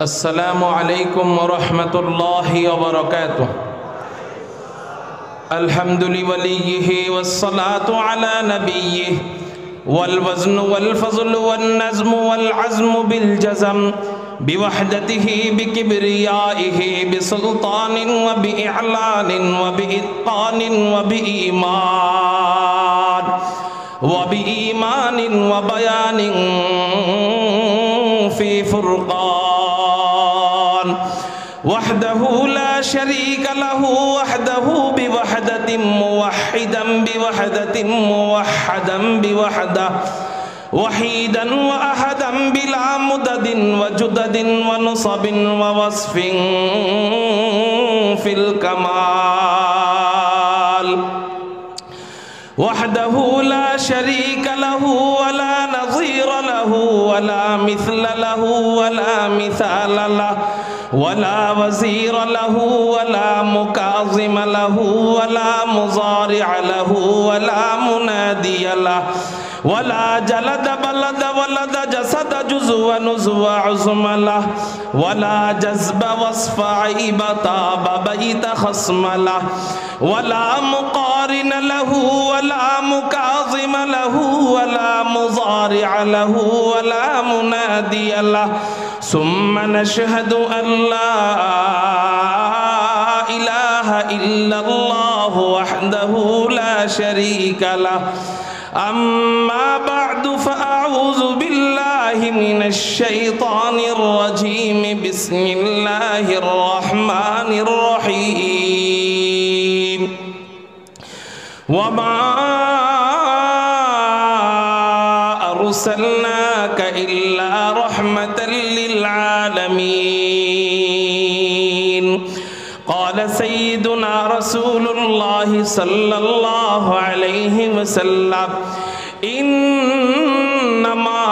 السلام علیکم ورحمۃ اللہ وبرکاتہ الحمد لولیہ والصلاة علی نبیہ والوزن والفضل والنظم والعزم بالجزم بوحدته بكبريائه بسلطان وبإعلان وبإتقان وبإيمان وبيان في فرقان وحده لا شريك له وحده بوحدة موحدا بوحدة موحدا بوحده وحيدا وأحدا بلا مدد وجدد ونصب ووصف في الكمال وحده لا شريك له ولا نظير له ولا مثل له ولا مثال له ولا وزير له ولا مكاظم له ولا مضارع له ولا منادي له ولا جلد بلد ولد جسد جزو ونزو عزم له ولا جذب وصف عيب طاب بيت خصم له ولا مقارن له ولا مكاظم له ولا مضارع له ولا منادي له ثم نشهد أن لا إله إلا الله وحده لا شريك له أما بعد فأعوذ بالله من الشيطان الرجيم بسم الله الرحمن الرحيم وما أرسلناك إلا رحمة للعالمين قال سيدنا رسول الله صلى الله عليه وسلم إنما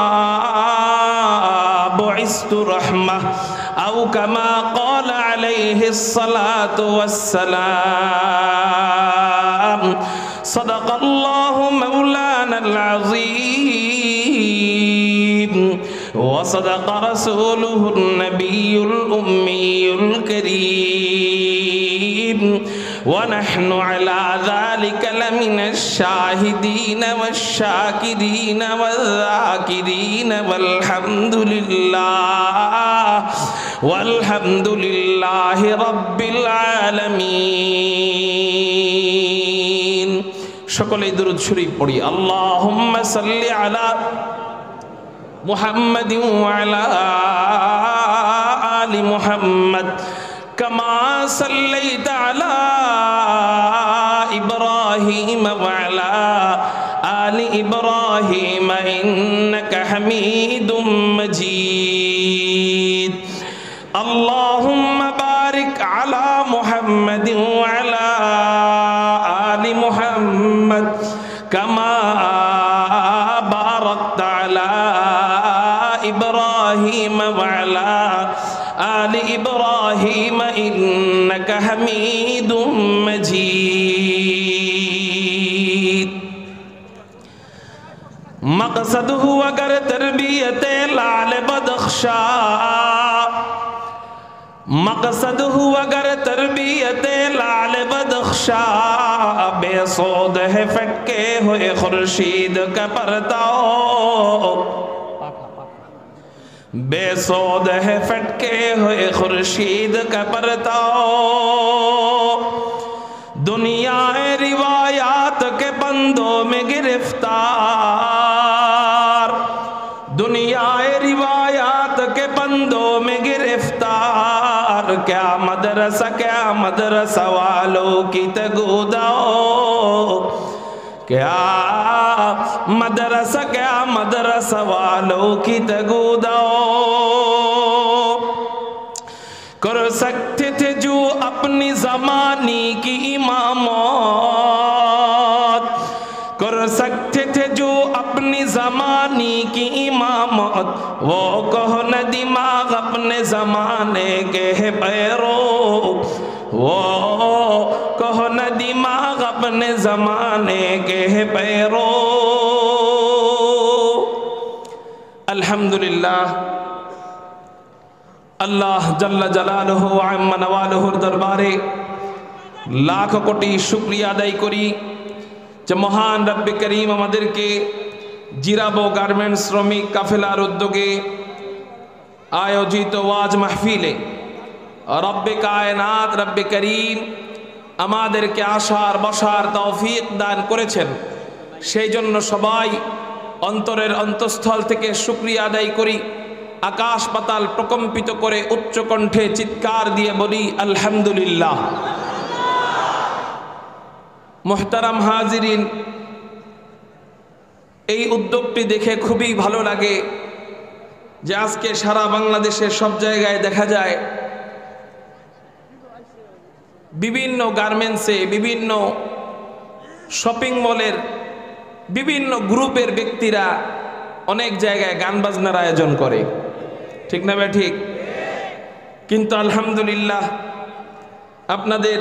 بعثت رحمة أو كما قال عليه الصلاة والسلام صدق الله مولانا العظيم وصدق رسوله النبي الأمي الكريم ونحن على ذلك لمن الشاهدين والشاكرين والذاكرين والحمد لله رب العالمين شكرا درود شريف پڑھی اللهم صل على محمد وعلى آل محمد كما صليت على إبراهيم وعلى آل إبراهيم إنك حميد مجيد اللهم بارك على محمد وعلى آل محمد كما باركت على إبراهيم وعلى آل إبراهيم إنك حميد مجيد مقصد ہوا اگر تربیت لال بدخشا مقصد ہوا اگر تربیت لال بدخشا بے سود ہے فٹکے ہوئے خورشید کا پرتاؤ بے سود ہے فٹکے ہوئے خورشید کا پرتاؤ دنیا روایات کے بندوں میں گرفتار دنیا روایات کے بندوں میں گرفتار کیا مدرسہ والوں کی تگوداؤ کیا مدرسہ والوں کی تگوداؤ کر سکتے تھے جو اپنی زمانے کی امامت کر سکتے تھے جو اپنی زمانے کی امامت وہ کہنا دماغ اپنے زمانے کے پیرو وہ کہنا دماغ اپنے زمانے کے پیرو الحمدللہ আল্লাহ জাল্লা জালালুহু ওয়া আম্মা নওয়ালুহুর দরবারে লাখ কোটি শুকরিয়া আদায় করি যে মহান রব্বে করিম আমাদেরকে জিরাবো গার্মেন্টস শ্রমিক কাফেলার উদ্যোগে আয়োজিত ওয়াজ মাহফিলে রব্বে কায়নাত রব্বে করিম আমাদেরকে আসার বসার তৌফিক দান করেছেন। সেই জন্য সবাই অন্তরের অন্তঃস্থল থেকে শুকরিয়া আদায় করি। আকাশ পাতাল প্রকম্পিত করে উচ্চ কণ্ঠে চিৎকার দিয়ে বলি আলহামদুলিল্লাহ। মুহতারাম হাজিরিন, এই উদ্যোগটি দেখে খুবই ভালো লাগে যে আজকে সারা বাংলাদেশের সব জায়গায় দেখা যায় বিভিন্ন গার্মেন্টসে, বিভিন্ন শপিং মলের বিভিন্ন গ্রুপের ব্যক্তিরা অনেক জায়গায় গান বাজনার আয়োজন করে, ঠিক না ভাই? ঠিক। কিন্তু আলহামদুলিল্লাহ আপনাদের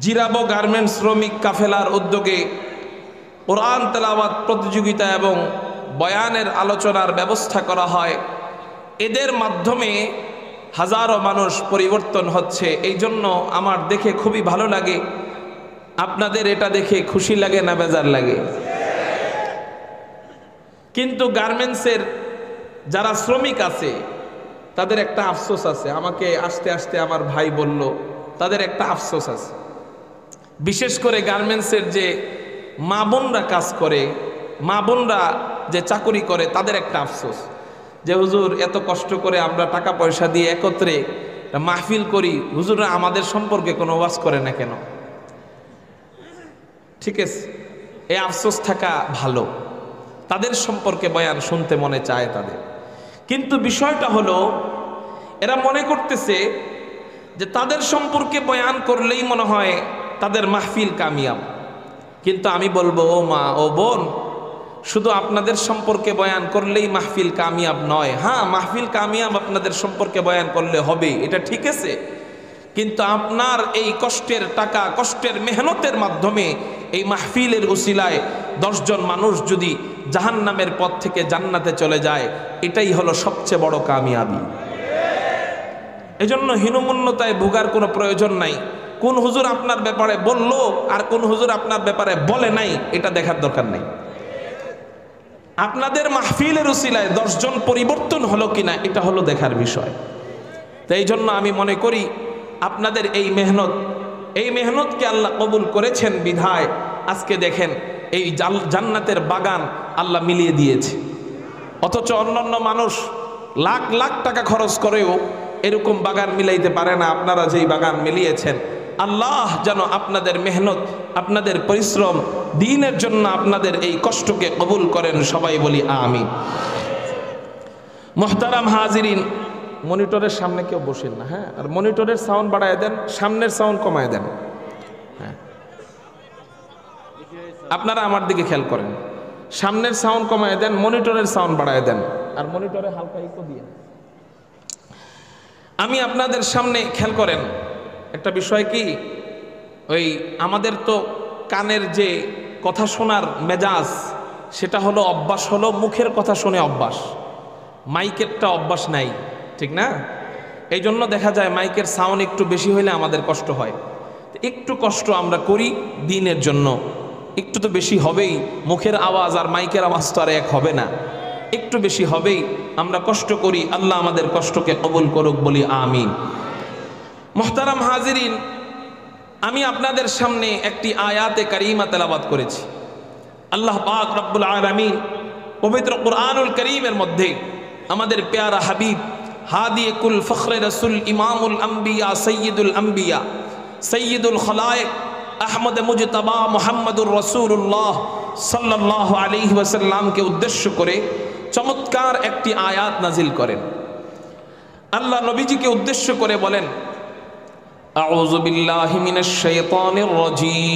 জিরাবো গার্মেন্টস শ্রমিক কাফেলার উদ্যোগে কোরআন তেলাওয়াত প্রতিযোগিতা এবং বয়ানের আলোচনার ব্যবস্থা করা হয়। এদের মাধ্যমে হাজারো মানুষ পরিবর্তন হচ্ছে। এই জন্য আমার দেখে খুবই ভালো লাগে। আপনাদের এটা দেখে খুশি লাগে না বেজার লাগে? কিন্তু গার্মেন্টসের যারা শ্রমিক আছে তাদের একটা আফসোস আছে। আমাকে আস্তে আস্তে আমার ভাই বলল, তাদের একটা আফসোস আছে। বিশেষ করে গার্মেন্টসের যে মা বোনরা কাজ করে, মা বোনরা যে চাকরি করে, তাদের একটা আফসোস যে হুজুর এত কষ্ট করে আমরা টাকা পয়সা দিয়ে একত্রে মাহফিল করি, হুজুররা আমাদের সম্পর্কে কোনো ওয়াজ করে না কেন? ঠিক আছে, এই আফসোস থাকা ভালো। তাদের সম্পর্কে বয়ান শুনতে মনে চায় তাদের। কিন্তু বিষয়টা হলো এরা মনে করতেছে যে তাদের সম্পর্কে বয়ান করলেই মনে হয় তাদের মাহফিল কামিয়াব। কিন্তু আমি বলবো, ও মা ও বোন, শুধু আপনাদের সম্পর্কে বয়ান করলেই মাহফিল কামিয়াব নয়। হ্যাঁ, মাহফিল কামিয়াব আপনাদের সম্পর্কে বয়ান করলে হবে, এটা ঠিক আছে। কিন্তু আপনার এই কষ্টের টাকা, কষ্টের মেহনতের মাধ্যমে এই মাহফিলের উসিলায় 10 জন মানুষ যদি জাহান্নামের পথ থেকে জান্নাতে চলে যায়, এটাই হলো সবচেয়ে বড় কামিয়াবি। এজন্য হীনমন্যতায় ভোগার কোনো প্রয়োজন নাই। কোন হুজুর আপনার ব্যাপারে বলল আর কোন হুজুর আপনার ব্যাপারে বলে নাই, এটা দেখার দরকার নাই। আপনাদের মাহফিলের উসিলায় 10 জন পরিবর্তন হলো কিনা, এটা হলো দেখার বিষয়। তাই এই জন্য আমি মনে করি আপনাদের এই মেহনতকে আল্লাহ কবুল করেছেন বিধায় আজকে দেখেন এই জান্নাতের বাগান আল্লাহ মিলিয়ে দিয়েছে। অথচ অন্যান্য মানুষ লাখ লাখ টাকা খরচ করেও এরকম বাগান মিলাইতে পারে না। আপনারা যেই বাগান মিলিয়েছেন, আল্লাহ যেন আপনাদের মেহনত, আপনাদের পরিশ্রম, দ্বীনের জন্য আপনাদের এই কষ্টকে কবুল করেন। সবাই বলি আমিন। মুহতারাম হাজিরিন, মনিটরের সামনে কেউ বসেন না, হ্যাঁ? আর মনিটরের সাউন্ড বাড়ায় দেন, সামনের সাউন্ড কমায় দেন। হ্যাঁ, আপনারা আমার দিকে খেয়াল করেন, সামনের সাউন্ড কমায় দেন, মনিটরের সাউন্ড বাড়ায় দেন, আর মনিটরে হালকা ইকো দিয়ে। আমি আপনাদের সামনে খেয়াল করেন একটা বিষয় কি, ওই আমাদের তো কানের যে কথা শোনার মেজাজ, সেটা হলো অভ্যাস, হলো মুখের কথা শুনে অভ্যাস, মাইকেরটা অভ্যাস নাই, ঠিক না? এই জন্য দেখা যায় মাইকের সাউন্ড একটু বেশি হইলে আমাদের কষ্ট হয়। একটু কষ্ট আমরা করি দ্বীনের জন্য, একটু তো বেশি হবেই। মুখের আওয়াজ আর মাইকের আওয়াজ তো আর এক হবে না, একটু বেশি হবেই। আমরা কষ্ট করি, আল্লাহ আমাদের কষ্টকে কবুল করুক, বলি আমিন। মুহতারাম হাজিরিন, আমি আপনাদের সামনে একটি আয়াতে কারিমা তেলাওয়াত করেছি। আল্লাহ পাক রব্বুল আলামিন পবিত্র কুরআনুল কারীমের মধ্যে আমাদের প্যারা হাবিব হাদি কুল ফখরে রসুল ইমামুল আম্বিয়া সৈয়দুল আম্বিয়া সৈয়দুল খলায়েক আহমদ মুজতবা মুহাম্মদুর রাসূলুল্লাহ সাল্লাল্লাহু আলাইহি ওয়াসাল্লামকে উদ্দেশ্য করে চমৎকার একটি আয়াত নাজিল করেন। আল্লাহ নবীজিকে উদ্দেশ্য করে বলেন, আউযু বিল্লাহি মিনাশ শাইতানির রাজীম,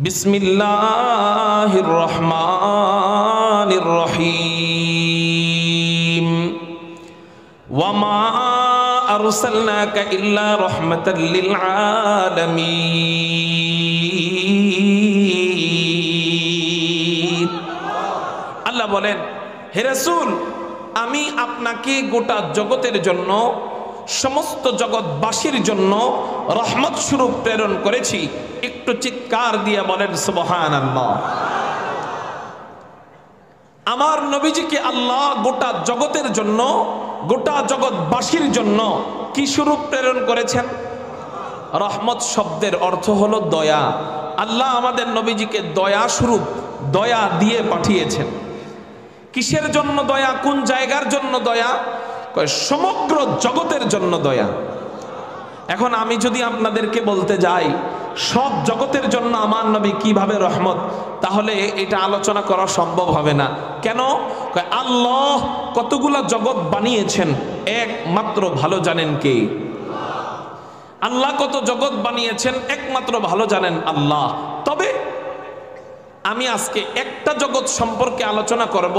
বিসমিল্লাহির রহমানির রহিম, ওয়া মা আরসালনাকা ইল্লা রাহমাতাল লিল আলামিন। আল্লাহ বলেন, হে রাসূল, আমি আপনাকে গোটা জগতের জন্য, সমস্ত জগৎবাসীর জন্য রহমত স্বরূপ প্রেরণ করেছি। একটু চিৎকার দিয়ে বলেন সুবহানাল্লাহ। আমার নবীজিকে আল্লাহ গোটা জগতের জন্য, গোটা জগৎবাসীর জন্য কি স্বরূপ প্রেরণ করেছেন? রহমত শব্দের অর্থ হলো দয়া। আল্লাহ আমাদের নবীজিকে দয়া স্বরূপ, দয়া দিয়ে পাঠিয়েছেন। কিসের জন্য দয়া? কোন জায়গার জন্য দয়া? সমগ্র জগতের জন্য দয়া। এখন আমি যদি আপনাদেরকে বলতে যাই সব জগতের জন্য আমার নবী কিভাবে রহমত, তাহলে এটা আলোচনা করা সম্ভব হবে না। কেন? আল্লাহ কতগুলা জগৎ বানিয়েছেন একমাত্র ভালো জানেন কে? আল্লাহ কত জগৎ বানিয়েছেন একমাত্র ভালো জানেন আল্লাহ। তবে আমি আজকে একটা জগৎ সম্পর্কে আলোচনা করব।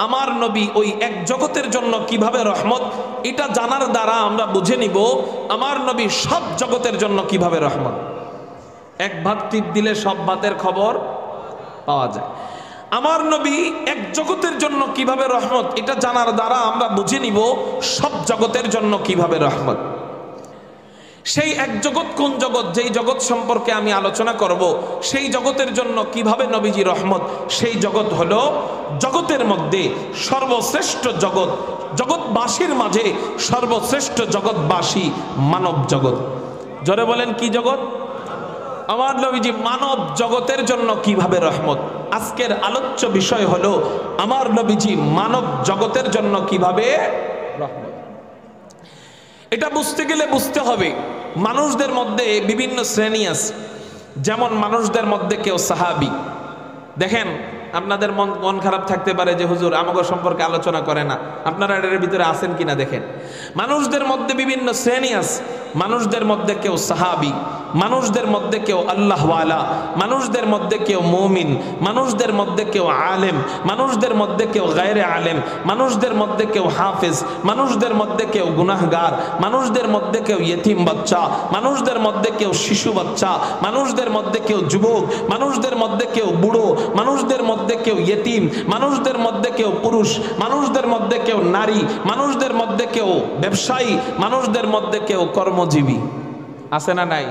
আমার নবী ওই এক জগতের জন্য কিভাবে রহমত, এটা জানার দ্বারা আমরা বুঝে নিব আমার নবী সব জগতের জন্য কিভাবে রহমত। এক ভাত টিপ দিলে সব ভাতের খবর পাওয়া যায়। আমার নবী এক জগতের জন্য কিভাবে রহমত, এটা জানার দ্বারা আমরা বুঝে নিব সব জগতের জন্য কিভাবে রহমত। সেই এক জগৎ কোন জগৎ? যেই জগৎ সম্পর্কে আমি আলোচনা করব, সেই জগতের জন্য কিভাবে নবীজি রহমত। সেই জগৎ হলো জগতের মধ্যে সর্বশ্রেষ্ঠ জগৎ, জগৎবাসীর মাঝে সর্বশ্রেষ্ঠ জগৎবাসী মানব জগৎ। জোরে বলেন কি জগৎ? আমার নবীজি মানব জগতের জন্য কিভাবে রহমত। আজকের আলোচ্য বিষয় হলো আমার নবীজি মানব জগতের জন্য কিভাবে রহমত। এটা বুঝতে গেলে বুঝতে হবে মানুষদের মধ্যে বিভিন্ন শ্রেণী আছে। যেমন মানুষদের মধ্যে কেউ সাহাবী। দেখেন, আপনাদের মন খারাপ থাকতে পারে যে হুজুর আমাকে সম্পর্কে আলোচনা করে না, আপনারা এর ভিতরে আছেন কিনা দেখেন। মানুষদের মধ্যে বিভিন্ন শ্রেণী আছে। মানুষদের মধ্যে কেউ সাহাবী, মানুষদের মধ্যে কেউ আল্লাহওয়ালা, মানুষদের মধ্যে কেউ মুমিন, মানুষদের মধ্যে কেউ আলেম, মানুষদের মধ্যে কেউ গায়রে আলেম, মানুষদের মধ্যে কেউ হাফেজ, মানুষদের মধ্যে কেউ গুনাহগার, মানুষদের মধ্যে কেউ ইয়েতিম বাচ্চা, মানুষদের মধ্যে কেউ শিশু বাচ্চা, মানুষদের মধ্যে কেউ যুবক, মানুষদের মধ্যে কেউ বুড়ো, মানুষদের মধ্যে কেউ ইয়েতিম, মানুষদের মধ্যে কেউ পুরুষ, মানুষদের মধ্যে কেউ নারী, মানুষদের মধ্যে কেউ ব্যবসায়ী, মানুষদের মধ্যে কেউ কর্মজীবী। আছে না নাই?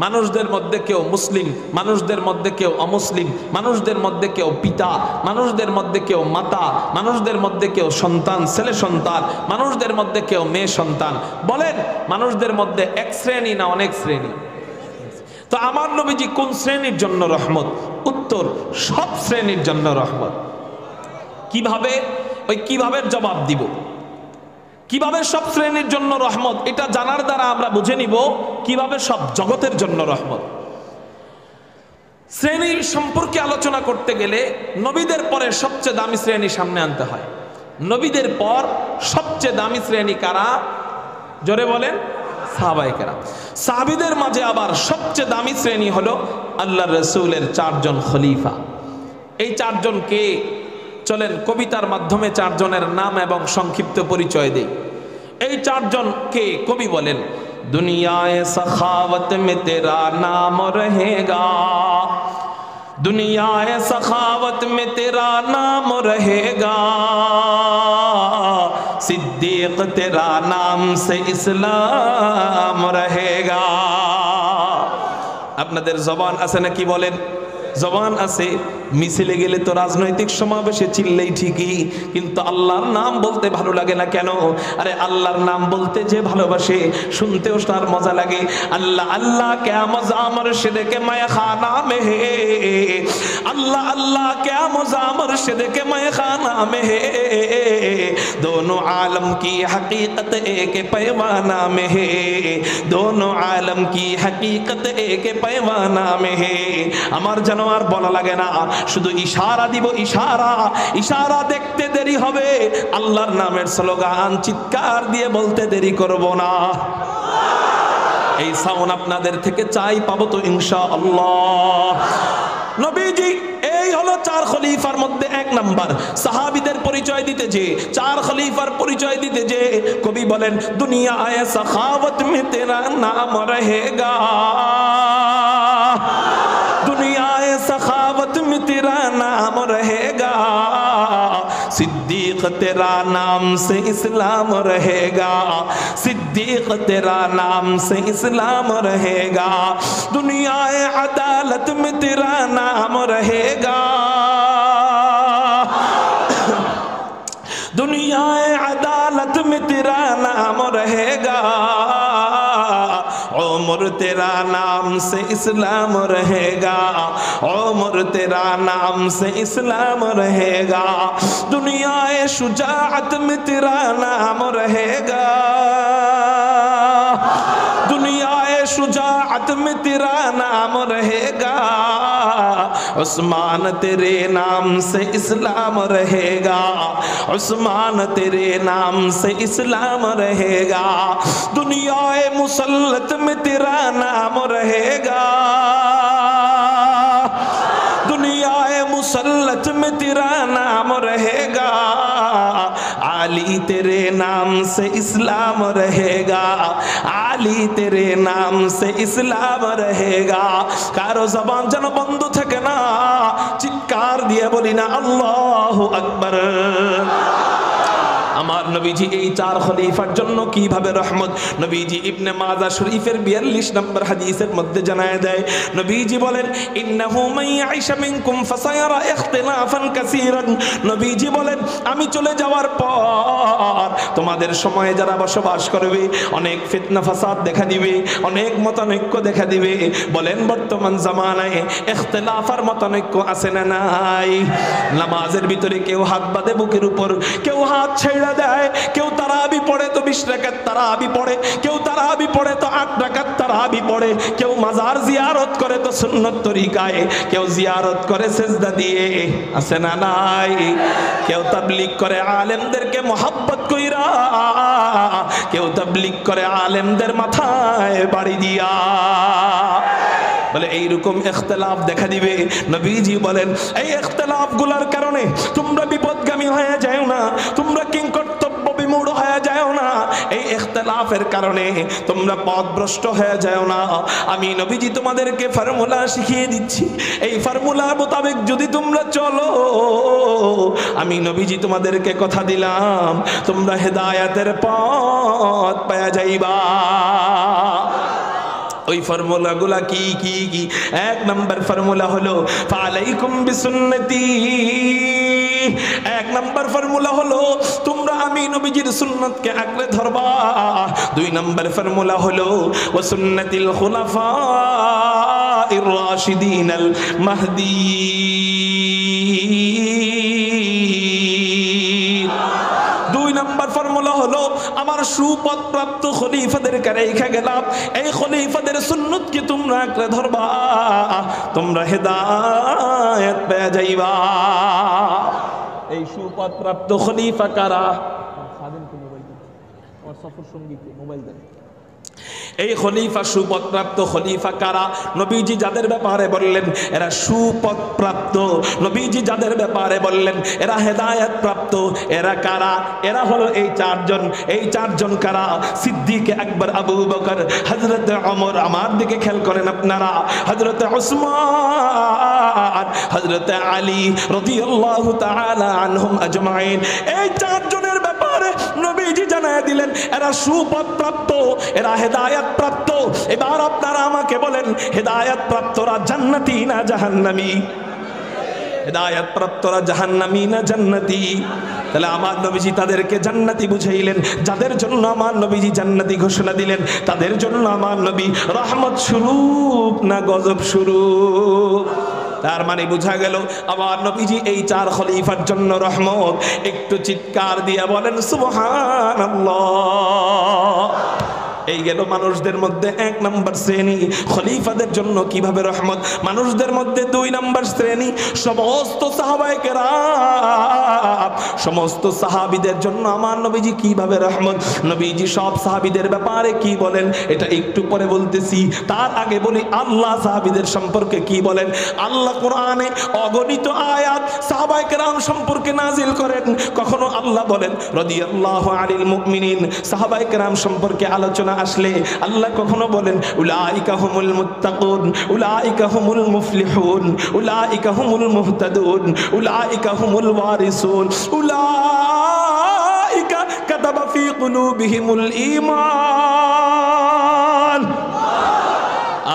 মানুষদের মধ্যে কেউ মুসলিম, মানুষদের মধ্যে কেউ অমুসলিম, মানুষদের মধ্যে কেউ পিতা, মানুষদের মধ্যে কেউ মাতা, মানুষদের মধ্যে কেউ সন্তান, ছেলে সন্তান, মানুষদের মধ্যে কেউ মেয়ে সন্তান। বলেন, মানুষদের মধ্যে এক শ্রেণী না অনেক শ্রেণী? তো আমার নবীজি কোন শ্রেণীর জন্য রহমত? উত্তর, সব শ্রেণীর জন্য রহমত। কিভাবে? ওই কিভাবে জবাব দিব। কিভাবে সব শ্রেণীর জন্য রহমত, এটা জানার দ্বারা আমরা বুঝে নিব কিভাবে সব জগতের জন্য রহমত। শ্রেণী সম্পর্কে আলোচনা করতে গেলে নবীদের পরে সবচেয়ে দামি শ্রেণী সামনে আনতে হয়। নবীদের পর সবচেয়ে দামি শ্রেণী কারা? জোরে বলেন, সাহাবায়ে কেরাম। সাহাবীদের মাঝে আবার সবচেয়ে দামি শ্রেণী হলো আল্লাহর রাসূলের চারজন খলিফা। এই চারজন কে? চলেন কবিতার মাধ্যমে চারজনের নাম এবং সংক্ষিপ্ত পরিচয় দেই। এই চারজন কে? কবি বলেন, দুনিয়ায়ে সখাওয়াত মে তেরা নাম রহেগা, দুনিয়ায়ে সখাওয়াত মে তেরা নাম রহেগা, সিদ্দিক তেরা নাম সে ইসলাম রহেগা। আপনাদের জবান আছে নাকি বলেন? জবান আছে। মিছিলে গেলে তো রাজনৈতিক সমাবেশে চিল্লেই ঠিকই, কিন্তু আল্লাহর নাম বলতে ভালো লাগে না কেন? আরে আল্লাহর নাম বলতে যে ভালোবাসে শুনতেও তার মজা লাগে। আল্লাহ আল্লাহ ক্যা মজা মুর্শিদ কে মায়খানা মে হে, আল্লাহ আল্লাহ ক্যা মজা মুর্শিদ কে মায়খানা মে হে, दोनों आलम की हकीकत एक पैमाना में है, दोनों आलम की हकीकत एक पैमाना में है। আমার যেন আর বলা লাগে না, শুধু ইশারা দিব, ইশারা ইশারা দেখতে দেরি হবে, আল্লাহর নামের স্লোগান চিৎকার দিয়ে বলতে দেরি করব না। এই সাউন্ড আপনাদের থেকে চাই, পাবো তো ইনশাআল্লাহ। নবীজি এই হলো চার খলিফার মধ্যে এক নাম্বার। সাহাবীদের পরিচয় দিতে যে, চার খলিফার পরিচয় দিতে যে কবি বলেন, দুনিয়া আয়ে সখাওয়াত মে তেরা নাম রহেগা, दुनिया सखावत में तेरा नाम रहेगा, तेरा नाम से इस्लाम रहेगा, सिद्दीक तेरा नाम से इस्लाम रहेगा, दुनियाए अदालत में तेरा नाम रहेगा, दुनियाए अदालत में तेरा नाम रहेगा, उम्र तेरा नाम से इस्लाम रहेगा, उम्र तेरा नाम से इस्लाम रहेगा, दुनियाए शुजाअत में तेरा नाम रहेगा, दुनियाए शुजाअत में तेरा नाम रहेगा, उस्मान तेरे नाम से इस्लाम रहेगा, उस्मान तेरे नाम से इस्लाम रहेगा, दुनियाए मुसल्लत में तेरा नाम रहेगा, दुनियाए मुसल्लत में तेरा नाम रहेगा, आली तेरे नाम से इस्लाम रहेगा, आली तेरे नाम से इस्लाम रहेगा। कारो जबान যেন বন্ধ থাকে না, চিৎকার দিয়ে বলি না আল্লাহু আকবার। আমার নবীজি এই চার খলিফার জন্য কিভাবে রহমত, নবীজি ইবনে মাজাহ শরীফের 42 নম্বর হাদিসের মধ্যে জানায় দেয়, নবীজি বলেন ইন্নাহু মান ইয়াইশ মিনকুম ফাসায়ারা ইখতিলাফান কাসীরান, নবীজি বলেন আমি চলে যাওয়ার পর তোমাদের সময়ে যারা বসবাস করবে অনেক ফিতনা ফাসাদ দেখা দিবে, অনেক মতানৈক্য দেখা দিবে। বলেন বর্তমান জামানায় ইখতিলাফার মতানৈক্য আছে না নাই? নামাজের ভিতরে কেউ হাত বাঁধে বুকের উপর, কেউ হাত ছেড়ে দেয়, কেউ তারাবি পড়ে তো 20 রাকাত তারাবি পড়ে, কেউ তারাবি পড়ে তো 8 রাকাত তারাবি পড়ে, কেউ মাজার জিয়ারত করে তো সুন্নত তরিকায়, কেউ জিয়ারত করে সিজদা দিয়ে, আছে না নাই? কেউ তাবলীগ করে আলেমদেরকে মোহাব্বত কইরা, কেউ তাবলীগ করে আলেমদের মাথায় বাড়ি দিয়া। বলে এইরকম ইখতিলাফ দেখা দিবে। নবীজি বলেন এই ইখতিলাফ গুলার কারণে তোমরা বিপদগামী হয়ে যাও না, তোমরা কিংকর্তব্য বিমূঢ় হয়ে যাও না, এই ইখতিলাফের কারণে তোমরা পথভ্রষ্ট হয়ে যাও না। আমি নবীজি তোমাদেরকে ফর্মুলা শিখিয়ে দিচ্ছি, এই ফর্মুলা মোতাবেক যদি তোমরা চলো, আমি নবীজি তোমাদেরকে কথা দিলাম তোমরা হেদায়েতের পথ পেয়ে যাইবা। ওই ফর্মুলাগুলা কি কি কি? এক নম্বর ফর্মুলা হলো ফালাইকুম বিসুন্নতি, এক নম্বর ফর্মুলা হলো তোমরা আমি নবীজির সুন্নতকে আঁকড়ে ধরবা। দুই নম্বর ফর্মুলা হলো ওয়া সুন্নাতিল খুলাফাইর রাশিদিনাল মাহদীয়িন। দুই নম্বর ফর্মুলা হলো আমার সুপথ প্রাপ্ত খলিফাদেরকে রেখে গেলাম, এই খলিফাদের সুন্নতকে তোমরা আঁকড়ে ধরবা, তোমরা হেদায়েত পেয়ে যাইবা। এই সুপথ প্রাপ্ত খলিফা কারা? খাদেমকে মোবাইল দেন, আমার সফর সঙ্গীকে মোবাইল দেন। এই খলিফা সুপথপ্রাপ্ত খলিফা কারা? নবীজি যাদের ব্যাপারে বললেন এরা সুপথপ্রাপ্ত, নবীজি যাদের ব্যাপারে বললেন এরা হেদায়েত প্রাপ্ত, এরা কারা? এরা হলো এই চারজন। এই চারজন কারা? সিদ্দিক আকবর আবু বকর, হযরত ওমর, আমার দিকে খেয়াল করেন আপনারা, হযরত উসমান, হযরত আলী রাদিয়াল্লাহু তাআলা আনহুম আজমাইন। এই চারজনের ব্যাপারে নবীজি জানায় দিলেন এরা সুপথপ্রাপ্ত, এরা হেদায়েত প্রাপ্ত। এবার আপনারা আমাকে বলেন হেদায়েত প্রাপ্তরা জান্নাতি না জাহান্নামী? হেদায়েত প্রাপ্তরা জাহান্নামী না জান্নাতি? তাহলে আমার নবীজি তাদেরকে জান্নাতি বুঝাইলেন, যাদের জন্য আমার নবীজি জান্নাতি ঘোষণা দিলেন তাদের জন্য আমার নবী রহমত স্বরূপ না গজব স্বরূপ? তার মানে বোঝা গেল আমার নবীজি এই চার খলিফার জন্য রহমত। একটু চিৎকার দিয়ে বলেন সুবহানাল্লাহ। এই গেল মানুষদের মধ্যে এক নম্বর শ্রেণী, খলিফাদের জন্য কিভাবে রহমত। মানুষদের মধ্যে দুই নম্বর শ্রেণী, সমস্ত সাহাবায়ে কেরাম, সমস্ত সাহাবীদের জন্য আমার নবীজি কিভাবে রহমত। নবীজি সব সাহাবীদের ব্যাপারে কি বলেন এটা একটু পরে বলতেছি, তার আগে বলি আল্লাহ সাহাবীদের সম্পর্কে কি বলেন। আল্লাহ কোরআনে অগণিত আয়াত সাহাবায়ে কেরাম সম্পর্কে নাজিল করেন। কখনো আল্লাহ বলেন রাদিয়াল্লাহু আনিল মুমিনিন, সাহাবায়ে কেরাম সম্পর্কে আলোচনা আসলে আল্লাহ কখনো বলেন উলাইকা হুমুল মুত্তাকুন, উলাইকা হুমুল মুফলিহুন, উলাইকা হুমুল মুহতাদুন, উলাইকা হুমুল ওয়ারিসুন, উলাইকা কাতাবা ফি কুলুবিহিমুল ঈমান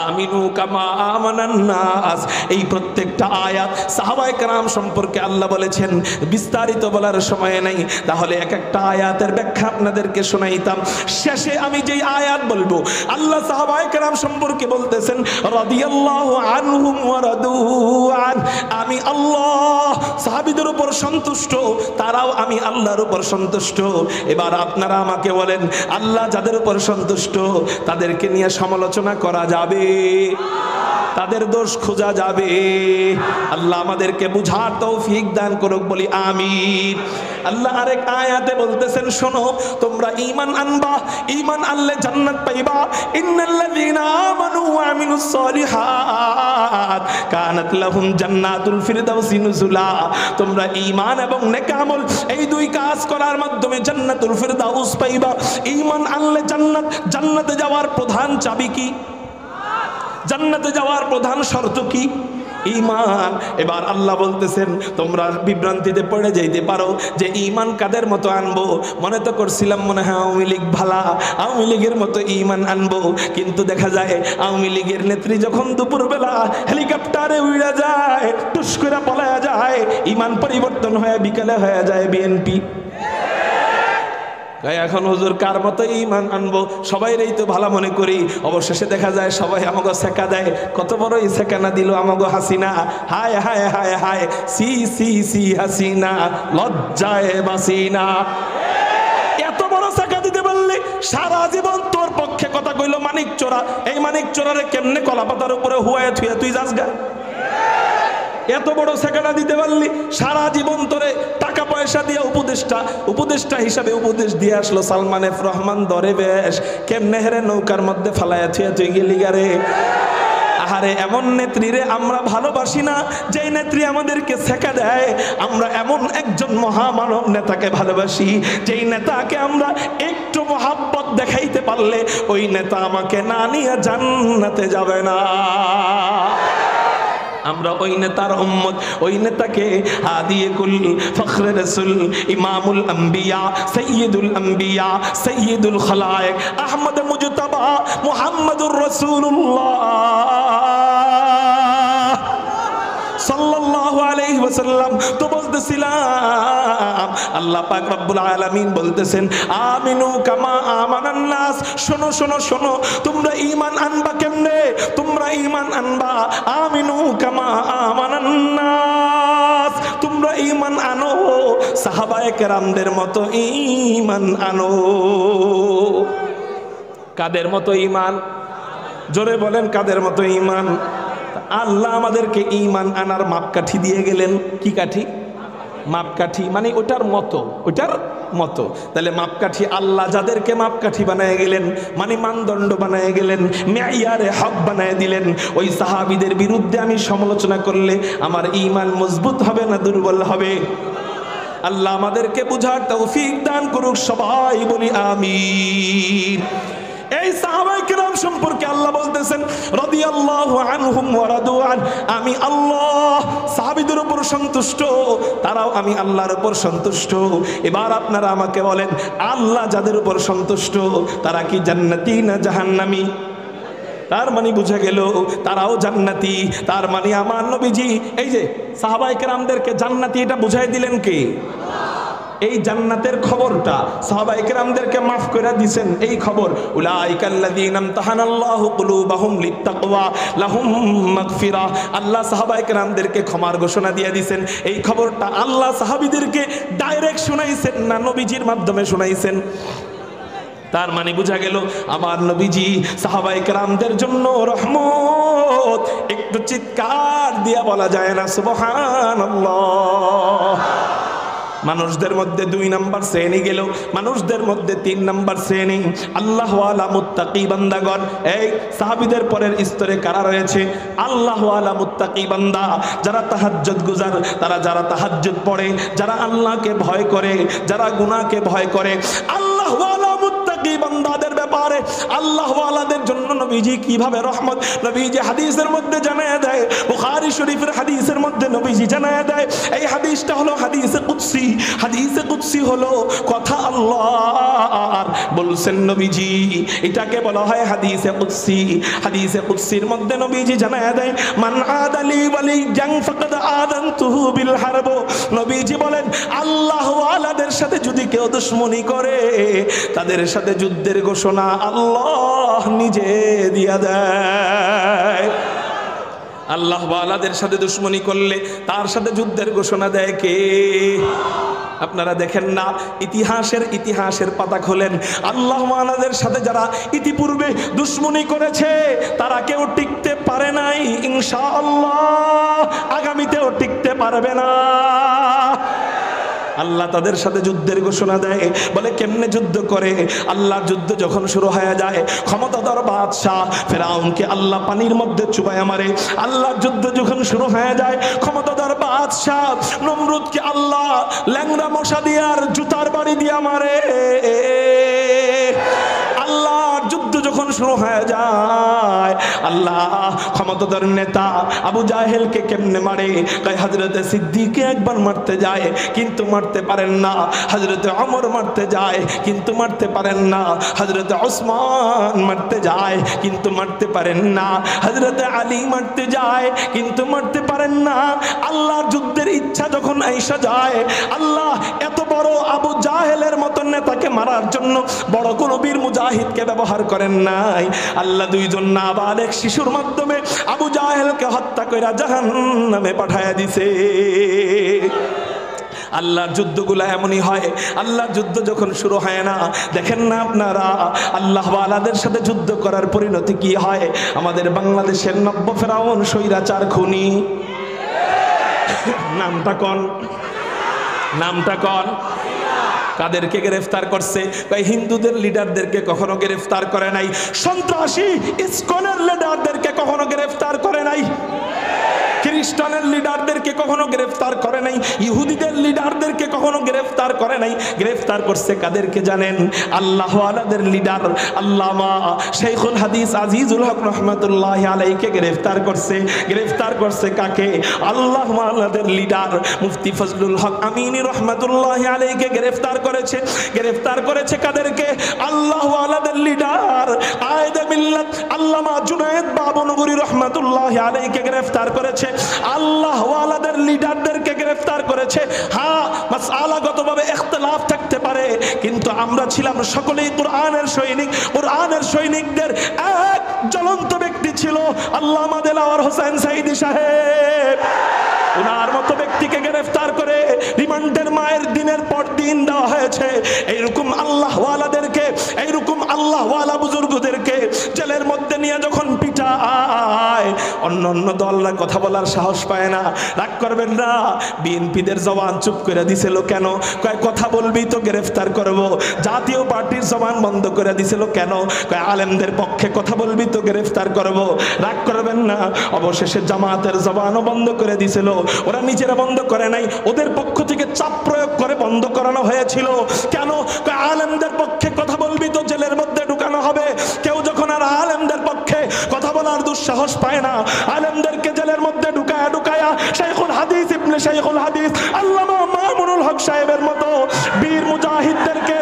আমিনু কামা আমানান নাস। এই প্রত্যেকটা আয়াত সাহাবায়ে কেরাম সম্পর্কে আল্লাহ বলেছেন, বিস্তারিত বলার সময় নেই, তাহলে এক একটা আয়াতের ব্যাখ্যা আপনাদেরকে শোনাইতাম। শেষে আমি যেই আয়াত বলবো, আল্লাহ সাহাবায়ে কেরাম সম্পর্কে বলতেছেন রাদিয়াল্লাহু আনহুম ওয়া রাদু আন, আমি আল্লাহ সাহাবীদের উপর সন্তুষ্ট, তারাও আমি আল্লাহর উপর সন্তুষ্ট। এবার আপনারা আমাকে বলেন, আল্লাহ যাদের উপর সন্তুষ্ট তাদেরকে নিয়ে সমালোচনা করা যাবে? তাদের দোষ খোঁজা যাবে? আল্লাহ আমাদেরকে বুঝার তৌফিক দান করুক, বলি আমিন। আল্লাহ আরেক আয়াতে বলতেছেন, শোনো, তোমরা ঈমান আনবা, ঈমান আনলে জান্নাত পাইবা। ইন্নাল্লাযীনা আমানু ওয়া আমিলুস সলিহাত কানাত লাহুম জান্নাতুল ফিরদাউসি নুজুলা। তোমরা ঈমান এবং নেক আমল এই দুই কাজ করার মাধ্যমে জান্নাতুল ফিরদাউস পাইবা। ঈমান আনলে জান্নাত, জান্নাতে যাওয়ার প্রধান চাবি কি? জান্নাতে যাওয়ার প্রধান শর্ত কি? ঈমান। এবার আল্লাহ বলতেছেন, তোমরা বিভ্রান্তিতে পড়ে যাইতে পারো যে ঈমান কাদের মতো আনবো। মনে তো করছিলাম মনে হয় আওয়ামী লীগ ভালা, আওয়ামী লীগের মতো ঈমান আনবো, কিন্তু দেখা যায় আওয়ামী লীগের নেত্রী যখন দুপুরবেলা হেলিকপ্টারে উড়ে যায়, টুস করে পলায়া যায়, ঈমান পরিবর্তন হয়ে বিকালে হয়ে যায় বিএনপি। এখন হুজুর কার মতো ঈমান আনবো? সবাইরই তো ভালো মনে করি, অবশেষে দেখা যায় সবাই আমাকে সেকা দেয়। কত বড়ই সেকানা দিল আমাকে হাসিনা। হায় হায় হায় হায়, সি সি সি হাসিনা, লজ্জায় বাসিনা। এত বড় সেকা দিতে পারলে সারা জীবন তোর পক্ষে কথা কইল মানিক চোরা। এই মানিক চোরারে কেমনে কলাপাতার উপরে হুয়ায় থুয়া তুই যাস গা? এত বড় সেকানা দিতে পারলি, সারা জীবন তোরে টাকা পয়সা দিয়ে উপদেষ্টা হিসাবে উপদেশ দিয়ে আসলো সালমান এফ রহমান দরে বেশ, কেমনে হেরে নৌকার মধ্যে ফালায়া থুয়া তুই গেলি গারে। আহারে, এমন নেত্রীরে আমরা ভালোবাসি না যেই নেত্রী আমাদেরকে সেকা দেয়। আমরা এমন একজন মহামানব নেতাকে ভালোবাসি, যেই নেতাকে আমরা একটু মহাব্বত দেখাইতে পারলে ওই নেতা আমাকে না নিয়ে জান্নাতে যাবে না। আমরা ওই নেতার উম্মত, ওই নেতাকে হাদিয়ে কুল ফখরে রাসূল ইমামুল আম্বিয়া সাইয়্যিদুল আম্বিয়া সাইয়্যিদুল খালায়েক আহমদ মুজতাবা মুহাম্মাদুর রাসূলুল্লাহ সাল্লাল্লাহু আলাইহি ওয়াসাল্লাম তো বলতেছিলাম, আল্লাহ পাক রব্বুল আলামিন বলতেছেন আমিনু কামা আমানান নাস। শোনো শোনো শোনো, তোমরা ঈমান আনবা কেমনে? তোমরা ঈমান আনবা আমিনু কামা আমানান নাস, তোমরা ঈমান আনো সাহাবায়ে কেরামদের মতো ঈমান আনো। কাদের মতো ঈমান? জোরে বলেন, কাদের মতো ঈমান? আল্লাহ আমাদেরকে ঈমান আনার মাপকাঠি দিয়ে গেলেন। কি কাঠি? মাপকাঠি, মানে ওটার মতো, ওটার মতো। তাহলে মাপকাঠি আল্লাহ যাদেরকে মাপকাঠি বানায় গেলেন, মানে মানদণ্ড বানায় গেলেন, মেয়ারে হক বানায় দিলেন, ওই সাহাবীদের বিরুদ্ধে আমি সমালোচনা করলে আমার ঈমান মজবুত হবে না দুর্বল হবে? আল্লাহ আমাদেরকে বুঝার তৌফিক দান করুক, সবাই বলি আমিন। এই সাহাবায়ে কেরাম সম্পর্কে আল্লাহ বলতেছেন রাদিয়াল্লাহু আনহুম ওয়া রাদু আন, আমি আল্লাহ সাহাবীদের উপর সন্তুষ্ট, তারাও আমি আল্লাহর উপর সন্তুষ্ট। এবার আপনারা আমাকে বলেন, আল্লাহ যাদের উপর সন্তুষ্ট তারা কি জান্নাতি না জাহান্নামী? তার মানে বুঝা গেল তারাও জান্নাতি। তার মানে আমার নবীজি এই যে সাহাবায়ে কেরামদেরকে জান্নাতি এটা বুঝাই দিলেন কে? এই জান্নাতের খবরটা সাহাবায়ে কেরামদেরকে মাফ করে দিয়েছেন। এই খবর উলাইকাল্লাযীনা ইমতাহানাল্লাহু কুলুবাহুম লিত্তাকওয়া লাহুম মাগফিরা, আল্লাহ সাহাবায়ে কেরামদেরকে ক্ষমার ঘোষণা দিয়ে দিয়েছেন। এই খবরটা আল্লাহ সাহাবীদেরকে ডাইরেক্ট শোনাইছেন না নবীজির মাধ্যমে শোনাইছেন? তার মানে বোঝা গেল আমার নবীজি সাহাবায়ে কেরামদের জন্য রহমত। একটু চিৎকার দিয়া বলা যায় না সুবহানাল্লাহ? মানুষদের মধ্যে 2 নাম্বার শ্রেণী গেল, মানুষদের মধ্যে 3 নাম্বার শ্রেণী আল্লাহওয়ালা মুত্তাকি বান্দাগণ। এই সাহাবীদের পরের স্তরে কারা রয়েছে? আল্লাহওয়ালা মুত্তাকি বান্দা, যারা তাহাজ্জুদ গুজার, তারা যারা তাহাজ্জুদ পড়ে, যারা আল্লাহকে ভয় করে, যারা গুনাহকে ভয় করে। আল্লাহওয়ালা মুত্তাকি বান্দাদের পারে। আল্লাহ ওয়ালাদের জন্য নবীজি কিভাবে রহমত, নবীজি হাদিসের মধ্যে জানায় দেয়, বুখারী শরীফের হাদিসের মধ্যে নবীজি জানায় দেয়, এই হাদিসটা হলো হাদিসে কুদসি। হাদিসে কুদসি হলো কথা আল্লাহর বলছেন নবীজি, এটাকে বলা হয় হাদিসে কুদসি। হাদিসে কুদসির মধ্যে নবীজি জানায় দেয়, মান আদালি ওয়ালিয়ান ফাকাদ আযানতুহু বিল হারব। নবীজি বলেন, আল্লাহ ওয়ালাদের সাথে যদি কেউ দুশমনি করে, তাদের সাথে যুদ্ধের ঘোষণা আল্লাহ নিজে দিয়া দেয়। আল্লাহ ওয়ালাদের সাথে দুশমনি করলে তার সাথে যুদ্ধের ঘোষণা দেয় কে? আপনারা দেখেন না, ইতিহাসের পাতা খোলেন, আল্লাহ ওয়ালাদের সাথে যারা ইতিপূর্বে দুশমনি করেছে তারা কেউ টিকতে পারে নাই, ইনশাআল্লাহ আগামীতেও টিকতে পারবে না। আল্লাহ তাদের সাথে যুদ্ধের ঘোষণা দেয়। বলে কেমনে যুদ্ধ করে? আল্লাহর যুদ্ধ যখন শুরু হয়ে যায়, ক্ষমতাধর বাদশাহ ফেরাউনকে আল্লাহ পানির মধ্যে চুবাইয়া মারে। আল্লাহর যুদ্ধ যখন শুরু হয়ে যায়, ক্ষমতাধর বাদশাহ নমরুদকে আল্লাহ ল্যাংড়া মশা দিয়ে আর জুতার বাড়ি দিয়া মারে। আল্লাহর যুদ্ধ যখন শুরু হয়ে যায়, আল্লাহ ক্ষমতাধর নেতা আবু জাহেলকে কেমনে মারে? হযরতে সিদ্দিককে একবার মারতে যায় কিন্তু মারতে পারেন না, হযরতে ওমর মারতে যায় কিন্তু মারতে পারেন না, হযরতে ওসমান মারতে যায় কিন্তু মারতে পারেন না, হযরতে আলী মারতে যায় কিন্তু মারতে পারেন না। আল্লাহর যুদ্ধের ইচ্ছা যখন আইসা যায়, আল্লাহ এত বড় আবু জাহেলের মতো নেতাকে মারার জন্য বড় কোন বীর মুজাহিদকে ব্যবহার করেন নাই। আল্লাহ দুইজন নাবালেগ শিশুর মাধ্যমে আবু জাহেলকে হত্যা কইরা জাহান্নামে পাঠায়া দিছে। আল্লাহর যুদ্ধগুলো এমনই হয়। আল্লাহর যুদ্ধ যখন শুরু হয় না, দেখেন না আপনারা, আল্লাহ ওয়ালাদের সাথে যুদ্ধ করার পরিণতি কি হয়? আমাদের বাংলাদেশের নব্য ফেরাউন স্বৈরাচার খুনি, নামটা কোন? নামটা কোন? কাদেরকে গ্রেফতার করছে? হিন্দুদের লিডারদেরকে কখনো গ্রেফতার করে নাই, সন্ত্রাসী ইসকনের লিডারদেরকে কখনো গ্রেফতার করে নাই, খ্রিস্টানের লিডারদেরকে কখনো গ্রেফতার করে নাই, ইহুদিদের লিডারদেরকে কখনো গ্রেফতার করে নাই। গ্রেফতার করছে কাদেরকে জানেন? আল্লাহ ওয়ালাদের লিডার আল্লামা শাইখুল হাদিস আজিজুল হক রহমাতুল্লাহি আলাইহিকে গ্রেফতার করছে। গ্রেফতার করছে কাকে? আল্লাহ ওয়ালাদের লিডার মুফতি ফজলুল হক আমিনী রহমাতুল্লাহি আলাইহিকে গ্রেফতার করেছে। গ্রেফতার করেছে কাদেরকে? আল্লাহ ওয়ালাদের লিডার কায়েদে মিল্লাত আল্লামা জুনায়েদ বাবনগরী রহমাতুল্লাহি আলাইহিকে গ্রেফতার করেছে। আল্লাহ ওয়ালাদের লিডারদেরকে গ্রেফতার করেছে। হ্যাঁ, মাসআলাগতভাবে ইখতিলাফ থাকতে পারে, কিন্তু আমরা ছিলাম সকলেই কোরআনের সৈনিক। কোরআনের সৈনিকদের এক জ্বলন্ত ব্যক্তি ছিল আল্লামা দেলাওয়ার হোসেন সাইদি সাহেব। ওনার মতো ব্যক্তিকে গ্রেফতার করে রিমান্ডের মায়ের দিনের পর দিন দেওয়া হয়েছে। এইরকম আল্লাহ ওয়ালাদেরকে, এইরকম আল্লাহ ওয়ালা বুজুর্গদেরকে জেলের মধ্যে নিয়ে যখন পিটায়, অন্য অন্য দলরা কথা বলার সাহস পায় না। রাগ করবেন না, বিএনপিদের জবান চুপ করে দিছিল কেন? কয় কথা বলবি তো গ্রেফতার করব। জাতীয় পার্টির জবান বন্ধ করে দিছিল কেন? কয় আলেমদের পক্ষে কথা বলবি তো গ্রেফতার করব। রাগ করবেন না, অবশেষে জামাতের জবানও বন্ধ করে দিছিল। ওরা নিজেরা বন্ধ করে নাই, ওদের পক্ষ থেকে চাপ প্রয়োগ করে বন্ধ করানো হয়েছিল। কেন? কয় আলেমদের পক্ষে কথা বলবি তো জেলের মধ্যে ঢুকানো হবে। কেউ যখন আর আলেমদের পক্ষে কথা বলার দুঃসাহস পায় না, আলেমদেরকে জেলের মধ্যে ঢুকায়া শাইখুল হাদিস ইবনে শাইখুল হাদিস আল্লামা মামুনুল হক সাহেবের মতো বীর মুজাহিদদেরকে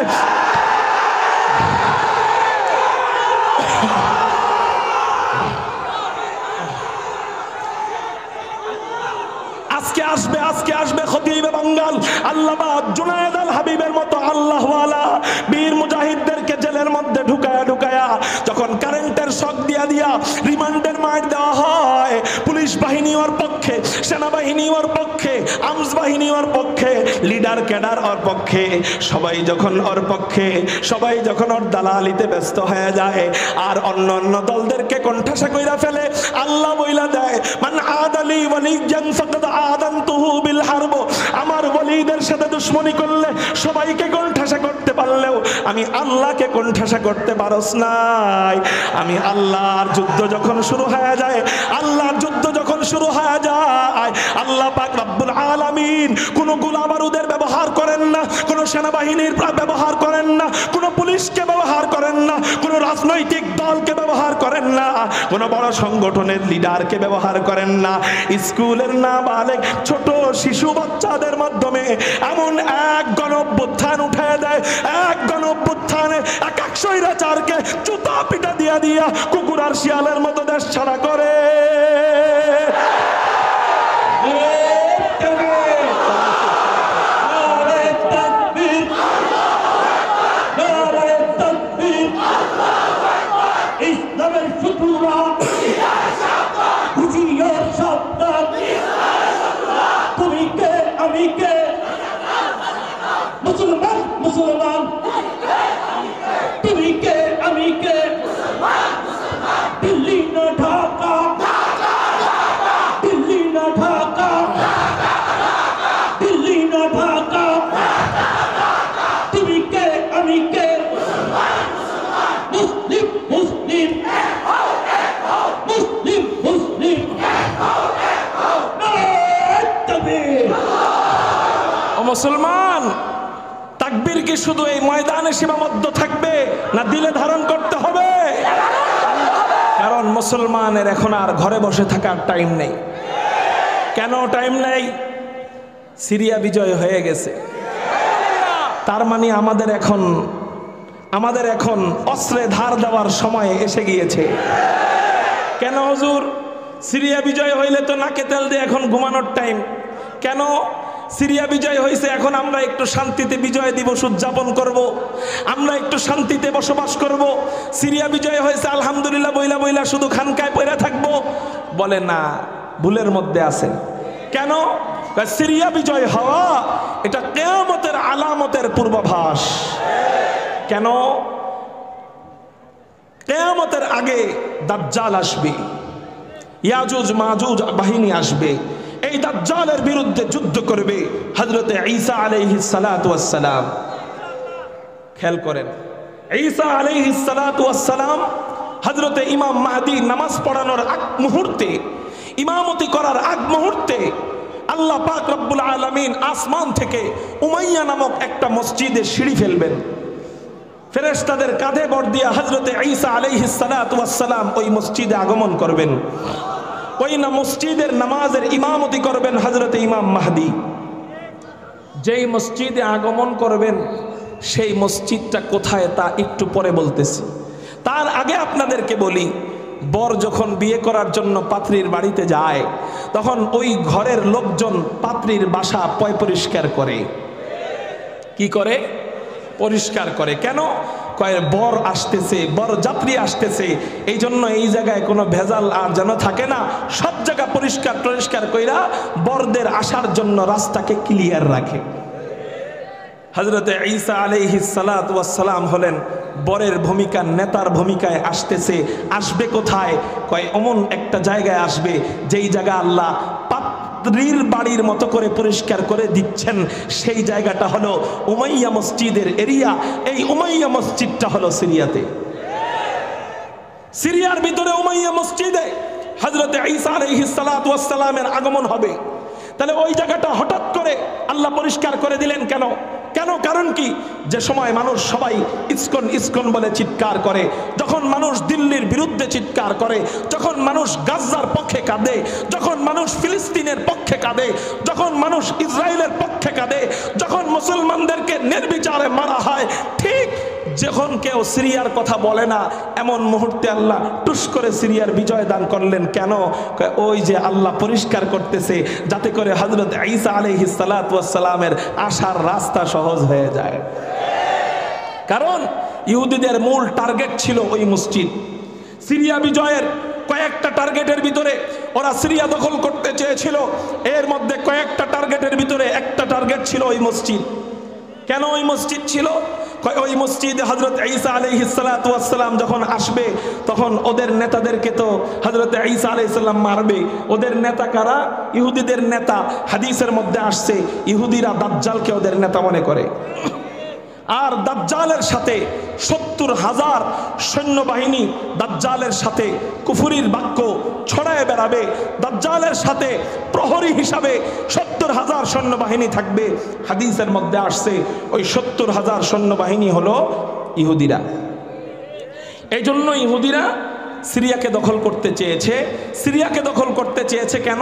আজকে আসবে খতিবে বাঙ্গাল আল্লামা জুনায়েদ আল হাবিবের মতো আল্লাহ ওয়ালা বীর মুজাহিদদেরকে জেলের মধ্যে ঢুকায়া যখন কারেন্টের শক দিয়া রিমান্ডের মার দেওয়া হয়, পুলিশ বাহিনী ওর পক্ষে, সেনাবাহিনী ওর পক্ষে, আর্মস বাহিনী ওর পক্ষে, লিডার ক্যাডার ওর পক্ষে, সবাই যখন ওর পক্ষে, সবাই যখন ওর দালালিতে ব্যস্ত হয়ে যায় আর অন্য অন্য দলদেরকে কণ্ঠাসা কইরা ফেলে, আল্লাহ বইলা দেয় মান আদালি ওয়ালিয়ান ফাকাদ আযানতুহু বিল হারব। আমার ওলিদের সাথে দুশমনি করলে সবাইকে কণ্ঠাসা করতে পারলেও আমি আল্লাহকে কণ্ঠাসা করতে পারস নাই। আমি আল্লাহর যুদ্ধ যখন শুরু হয়ে যায়, আল্লাহর যুদ্ধ যখন শুরু হয়ে যায়, আল্লাহ পাক রব্বুল আলামিন কোন গোলাবারুদের ব্যবহার করেন না, কোন সেনাবাহিনীর ব্যবহার করেন না, কোন পুলিশকে ব্যবহার করেন না, কোন রাজনৈতিক দলকে ব্যবহার করেন না, কোন বড় সংগঠনের লিডারকে ব্যবহার করেন না, স্কুলের নাবালেগ ছোট শিশু বাচ্চাদের মাধ্যমে এমন এক গণঅভ্যুত্থান উঠে দেয়, এক গণঅভ্যুত্থানে এক স্বৈরাচারকে জুতা পিটা দিয়া দিয়া কুকুর আর শিয়ালের মতো দেশ ছাড়া করে। তুমি কে আমি কে, মুসলমান মুসলমান, তুমি কে আমি কে, দিল্লি না ঢাকা, দিল্লি না ঢাকা, দিল্লি না ঢাকা, তুমি কে আমি কে, মুসলিম মুসলিম মুসলিম মুসলিম, ও মুসলমান, তাকবীর কি শুধু এই ময়দানে সীমাবদ্ধ থাকবে না দিলে ধারণ করতে হবে? কারণ মুসলমানের এখন আর ঘরে বসে থাকার টাইম নেই। কেন টাইম নেই? সিরিয়া বিজয় হয়ে গেছে, তার মানে আমাদের এখন অস্ত্রে ধার দেওয়ার সময় এসে গিয়েছে। কেন হুজুর? সিরিয়া বিজয় হইলে তো নাকে তেল দিয়ে এখন ঘুমানোর টাইম। কেন? সিরিয়া বিজয় হয়েছে, এখন আমরা একটু শান্তিতে বিজয় দিবস উদযাপন করব, আমরা একটু শান্তিতে বসবাস করব। সিরিয়া বিজয় হয়েছে আলহামদুলিল্লাহ বইলা বইলা শুধু খানকায় পড়ে থাকবো, বলে না, ভুলের মধ্যে আছেন। কেন? সিরিয়া বিজয় হওয়া এটা কিয়ামতের আলামতের পূর্বাভাস। কেন? কিয়ামতের আগে দাজ্জাল আসবে, ইয়াজুজ মাজুজ বাহিনী আসবে, এই দাজ্জালের বিরুদ্ধে যুদ্ধ করবে হযরতে ঈসা আলাইহিস সালাতু ওয়াস সালাম। খেয়াল করেন, ঈসা আলাইহিস সালাতু ওয়াস সালাম হযরতে ইমাম মাহদী নামাজ পড়ানোর আগ মুহূর্তে, ইমামতি করার আগ মুহূর্তে আল্লাহ পাক রব্বুল আলামিন আসমান থেকে উমাইয়া নামক একটা মসজিদে সিঁড়ি ফেলবেন, ফেরেশতাদের কাঁধে বর দিয়া হযরতে ঈসা আলাইহিস সালাতু ওয়াস সালাম ওই মসজিদে আগমন করবেন। ওই না মসজিদের নামাজের ইমামতি করবেন হযরতে ইমাম মাহদী। যেই মসজিদে আগমন করবেন সেই মসজিদটা কোথায় তা একটু পরে বলতেছি। তার আগে আপনাদেরকে বলি, বর যখন বিয়ে করার জন্য পাত্রীর বাড়িতে যায় তখন ওই ঘরের লোকজন পাত্রীর বাসা পরিষ্কার করে। কি করে? পরিষ্কার করে। কেন? কয় বর আসতেছে, বর যাত্রী আসতেছে, এই জন্য এই জায়গায় কোনো ভেজাল আর যেন থাকে না, সব জায়গা পরিষ্কার কইরা বরদের আসার জন্য রাস্তাকে ক্লিয়ার রাখে। হযরতে ঈসা আলাইহিস সালাতু ওয়াস সালাম হলেন বরের ভূমিকা, নেতার ভূমিকায় আসতেছে। আসবে কোথায়? কয় অমন একটা জায়গায় আসবে যেই জায়গা আল্লাহ পাত্রীর বাড়ির মতো করে পরিষ্কার করে দিচ্ছেন। সেই জায়গাটা হলো উমাইয়া মসজিদের এরিয়া। এই উমাইয়া মসজিদটা হলো সিরিয়াতে, সিরিয়ার ভিতরে উমাইয়া মসজিদে হযরতে ঈসা আলাইহিস সালাতু ওয়াস সালামের আগমন হবে। তাহলে ওই জায়গাটা হঠাৎ করে আল্লাহ পরিষ্কার করে দিলেন কেন? কেন? কারণ কি? যে সময় মানুষ সবাই ইসকন ইসকন বলে চিৎকার করে, যখন মানুষ দিল্লির বিরুদ্ধে চিৎকার করে, যখন মানুষ গাজার পক্ষে কাঁদে, যখন মানুষ ফিলিস্তিনের পক্ষে কাঁদে, যখন মানুষ ইসরায়েলের পক্ষে কাঁদে, যখন মুসলমানদেরকে নির্বিচারে মারা হয়, ঠিক যখন কেউ সিরিয়ার কথা বলে না, এমন মুহূর্তে আল্লাহ টুস করে সিরিয়ার বিজয় দান করলেন। কেন? ওই যে আল্লাহ পরিষ্কার করতেছে যাতে করে হযরত ঈসা আলাইহিস সালাতু ওয়াস সালামের আসার রাস্তা সহজ হয়ে যায়। কারণ ইহুদিদের মূল টার্গেট ছিল ওই মসজিদ। সিরিয়া বিজয়ের কয়েকটা টার্গেটের ভিতরে ওরা সিরিয়া দখল করতে চেয়েছিল, এর মধ্যে কয়েকটা টার্গেটের ভিতরে একটা টার্গেট ছিল ওই মসজিদ। কেন ওই মসজিদ ছিল? ওই মসজিদে হযরত ঈসা আলাইহিস সালাতু ওয়াস সালাম যখন আসবে তখন ওদের নেতাদেরকে তো হযরত ঈসা আলাইহিস সালাম মারবে। ওদের নেতা কারা? ইহুদিদের নেতা। হাদিসের মধ্যে আসছে ইহুদিরা দাজ্জালকে ওদের নেতা মনে করে। আর দাজ্জালের সাথে ৭০,০০০ সৈন্যবাহিনী দাজ্জালের সাথে কুফরির বাক্য ছড়ায় বেড়াবে। দাজ্জালের সাথে প্রহরী হিসাবে ৭০,০০০ সৈন্যবাহিনী থাকবে। হাদিসের মধ্যে আসছে ওই ৭০,০০০ সৈন্যবাহিনী হলো ইহুদিরা। এই জন্য ইহুদিরা সিরিয়াকে দখল করতে চেয়েছে। সিরিয়াকে দখল করতে চেয়েছে কেন?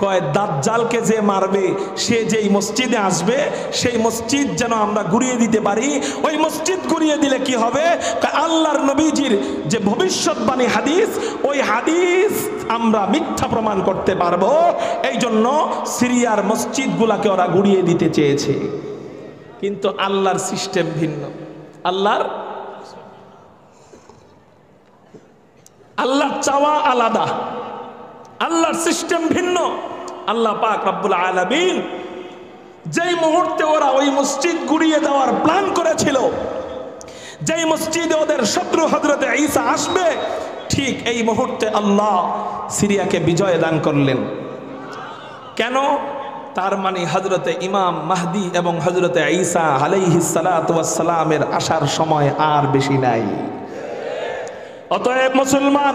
কয় দাজ্জালকে যে মারবে সে যেই মসজিদে আসবে সেই মসজিদ যেন আমরা গুড়িয়ে দিতে পারি। ওই মসজিদ গুড়িয়ে দিলে কি হবে? আল্লাহর নবীজির যে ভবিষ্যৎবাণী হাদিস, ওই হাদিস আমরা মিথ্যা প্রমাণ করতে পারবো। এই জন্য সিরিয়ার মসজিদগুলাকে ওরা গুড়িয়ে দিতে চেয়েছে। কিন্তু আল্লাহর সিস্টেম ভিন্ন। আল্লাহর চাওয়া আলাদা, আল্লাহর সিস্টেম ভিন্ন। আল্লাহ পাক রব্বুল আলামিন যেই মুহূর্তে ওরা ওই মসজিদ গুড়িয়ে দেওয়ার প্ল্যান করেছিল, যেই মসজিদে ওদের শত্রু হযরতে ঈসা আসবে, ঠিক এই মুহূর্তে আল্লাহ সিরিয়াকে বিজয় দান করলেন। কেন? তার মানে হযরতে ইমাম মাহদি এবং হযরতে ঈসা আলাইহিস সালাতু ওয়াস সালামের আসার সময় আর বেশি নাই। অতএব মুসলমান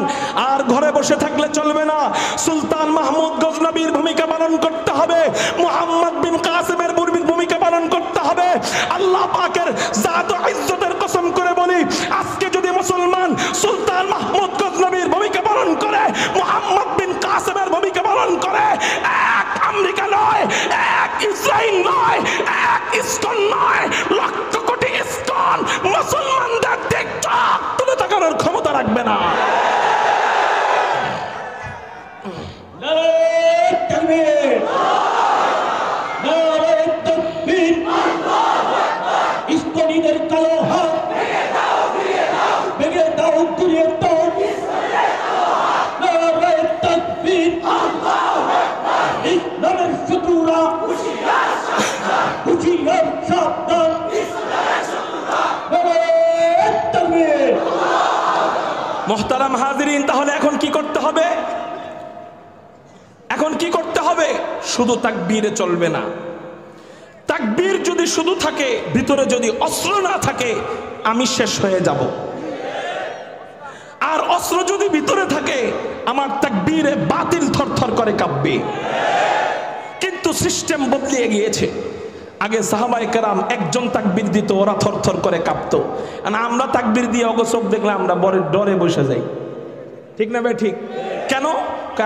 আর ঘরে বসে থাকলে চলবে না। সুলতান মাহমুদ গজনবীর ভূমিকা পালন করতে হবে, মুহাম্মদ বিন কাসিমের ভূমিকা পালন করতে হবে। আল্লাহ পাকের জাত ও ইজ্জতের কসম করে বলি, আজকে যদি মুসলমান সুলতান মাহমুদ গজনবীর ভূমিকা পালন করে, মুহাম্মদ বিন কাসিমের ভূমিকা পালন করে, এক আমেরিকা নয়, এক ইসরায়েল নয়, এক ইসকন নয়, লক্ষ কোটি ইসকন মুসলমানদের দিক চোখ তুলে তাকানোর ক্ষমতা রাখবে না। ইসকনিদের কালো হাত ভেঙে দাও, ঘুরিয়ে দাও। নারায়ে তাকবীর, ইসলামের শত্রুরা হুঁশিয়ার সাবধান। নারায়ে তাকবীর। মুহতারাম হাজিরিন, তাহলে এখন কি করতে হবে? এখন কি করতে হবে? শুধু তাকবীরে চলবে না। তাকবীর যদি শুধু থাকে, ভিতরে যদি অস্ত্র না থাকে, আমি শেষ হয়ে যাব। আর অস্ত্র যদি ভিতরে থাকে, আমার তাকবীরে বাতিল থরথর করে কাঁপবে। কিন্তু সিস্টেম বদলে গিয়েছে। আগে সাহাবায়ে কেরাম একজন তাকবীর দিত, ওরা থরথর করে কাঁপতো। আর আমরা তাকবীর দিয়ে অগোচর দেখলে আমরা ডরে বসে যাই। ঠিক না ভাই? ঠিক। কেন?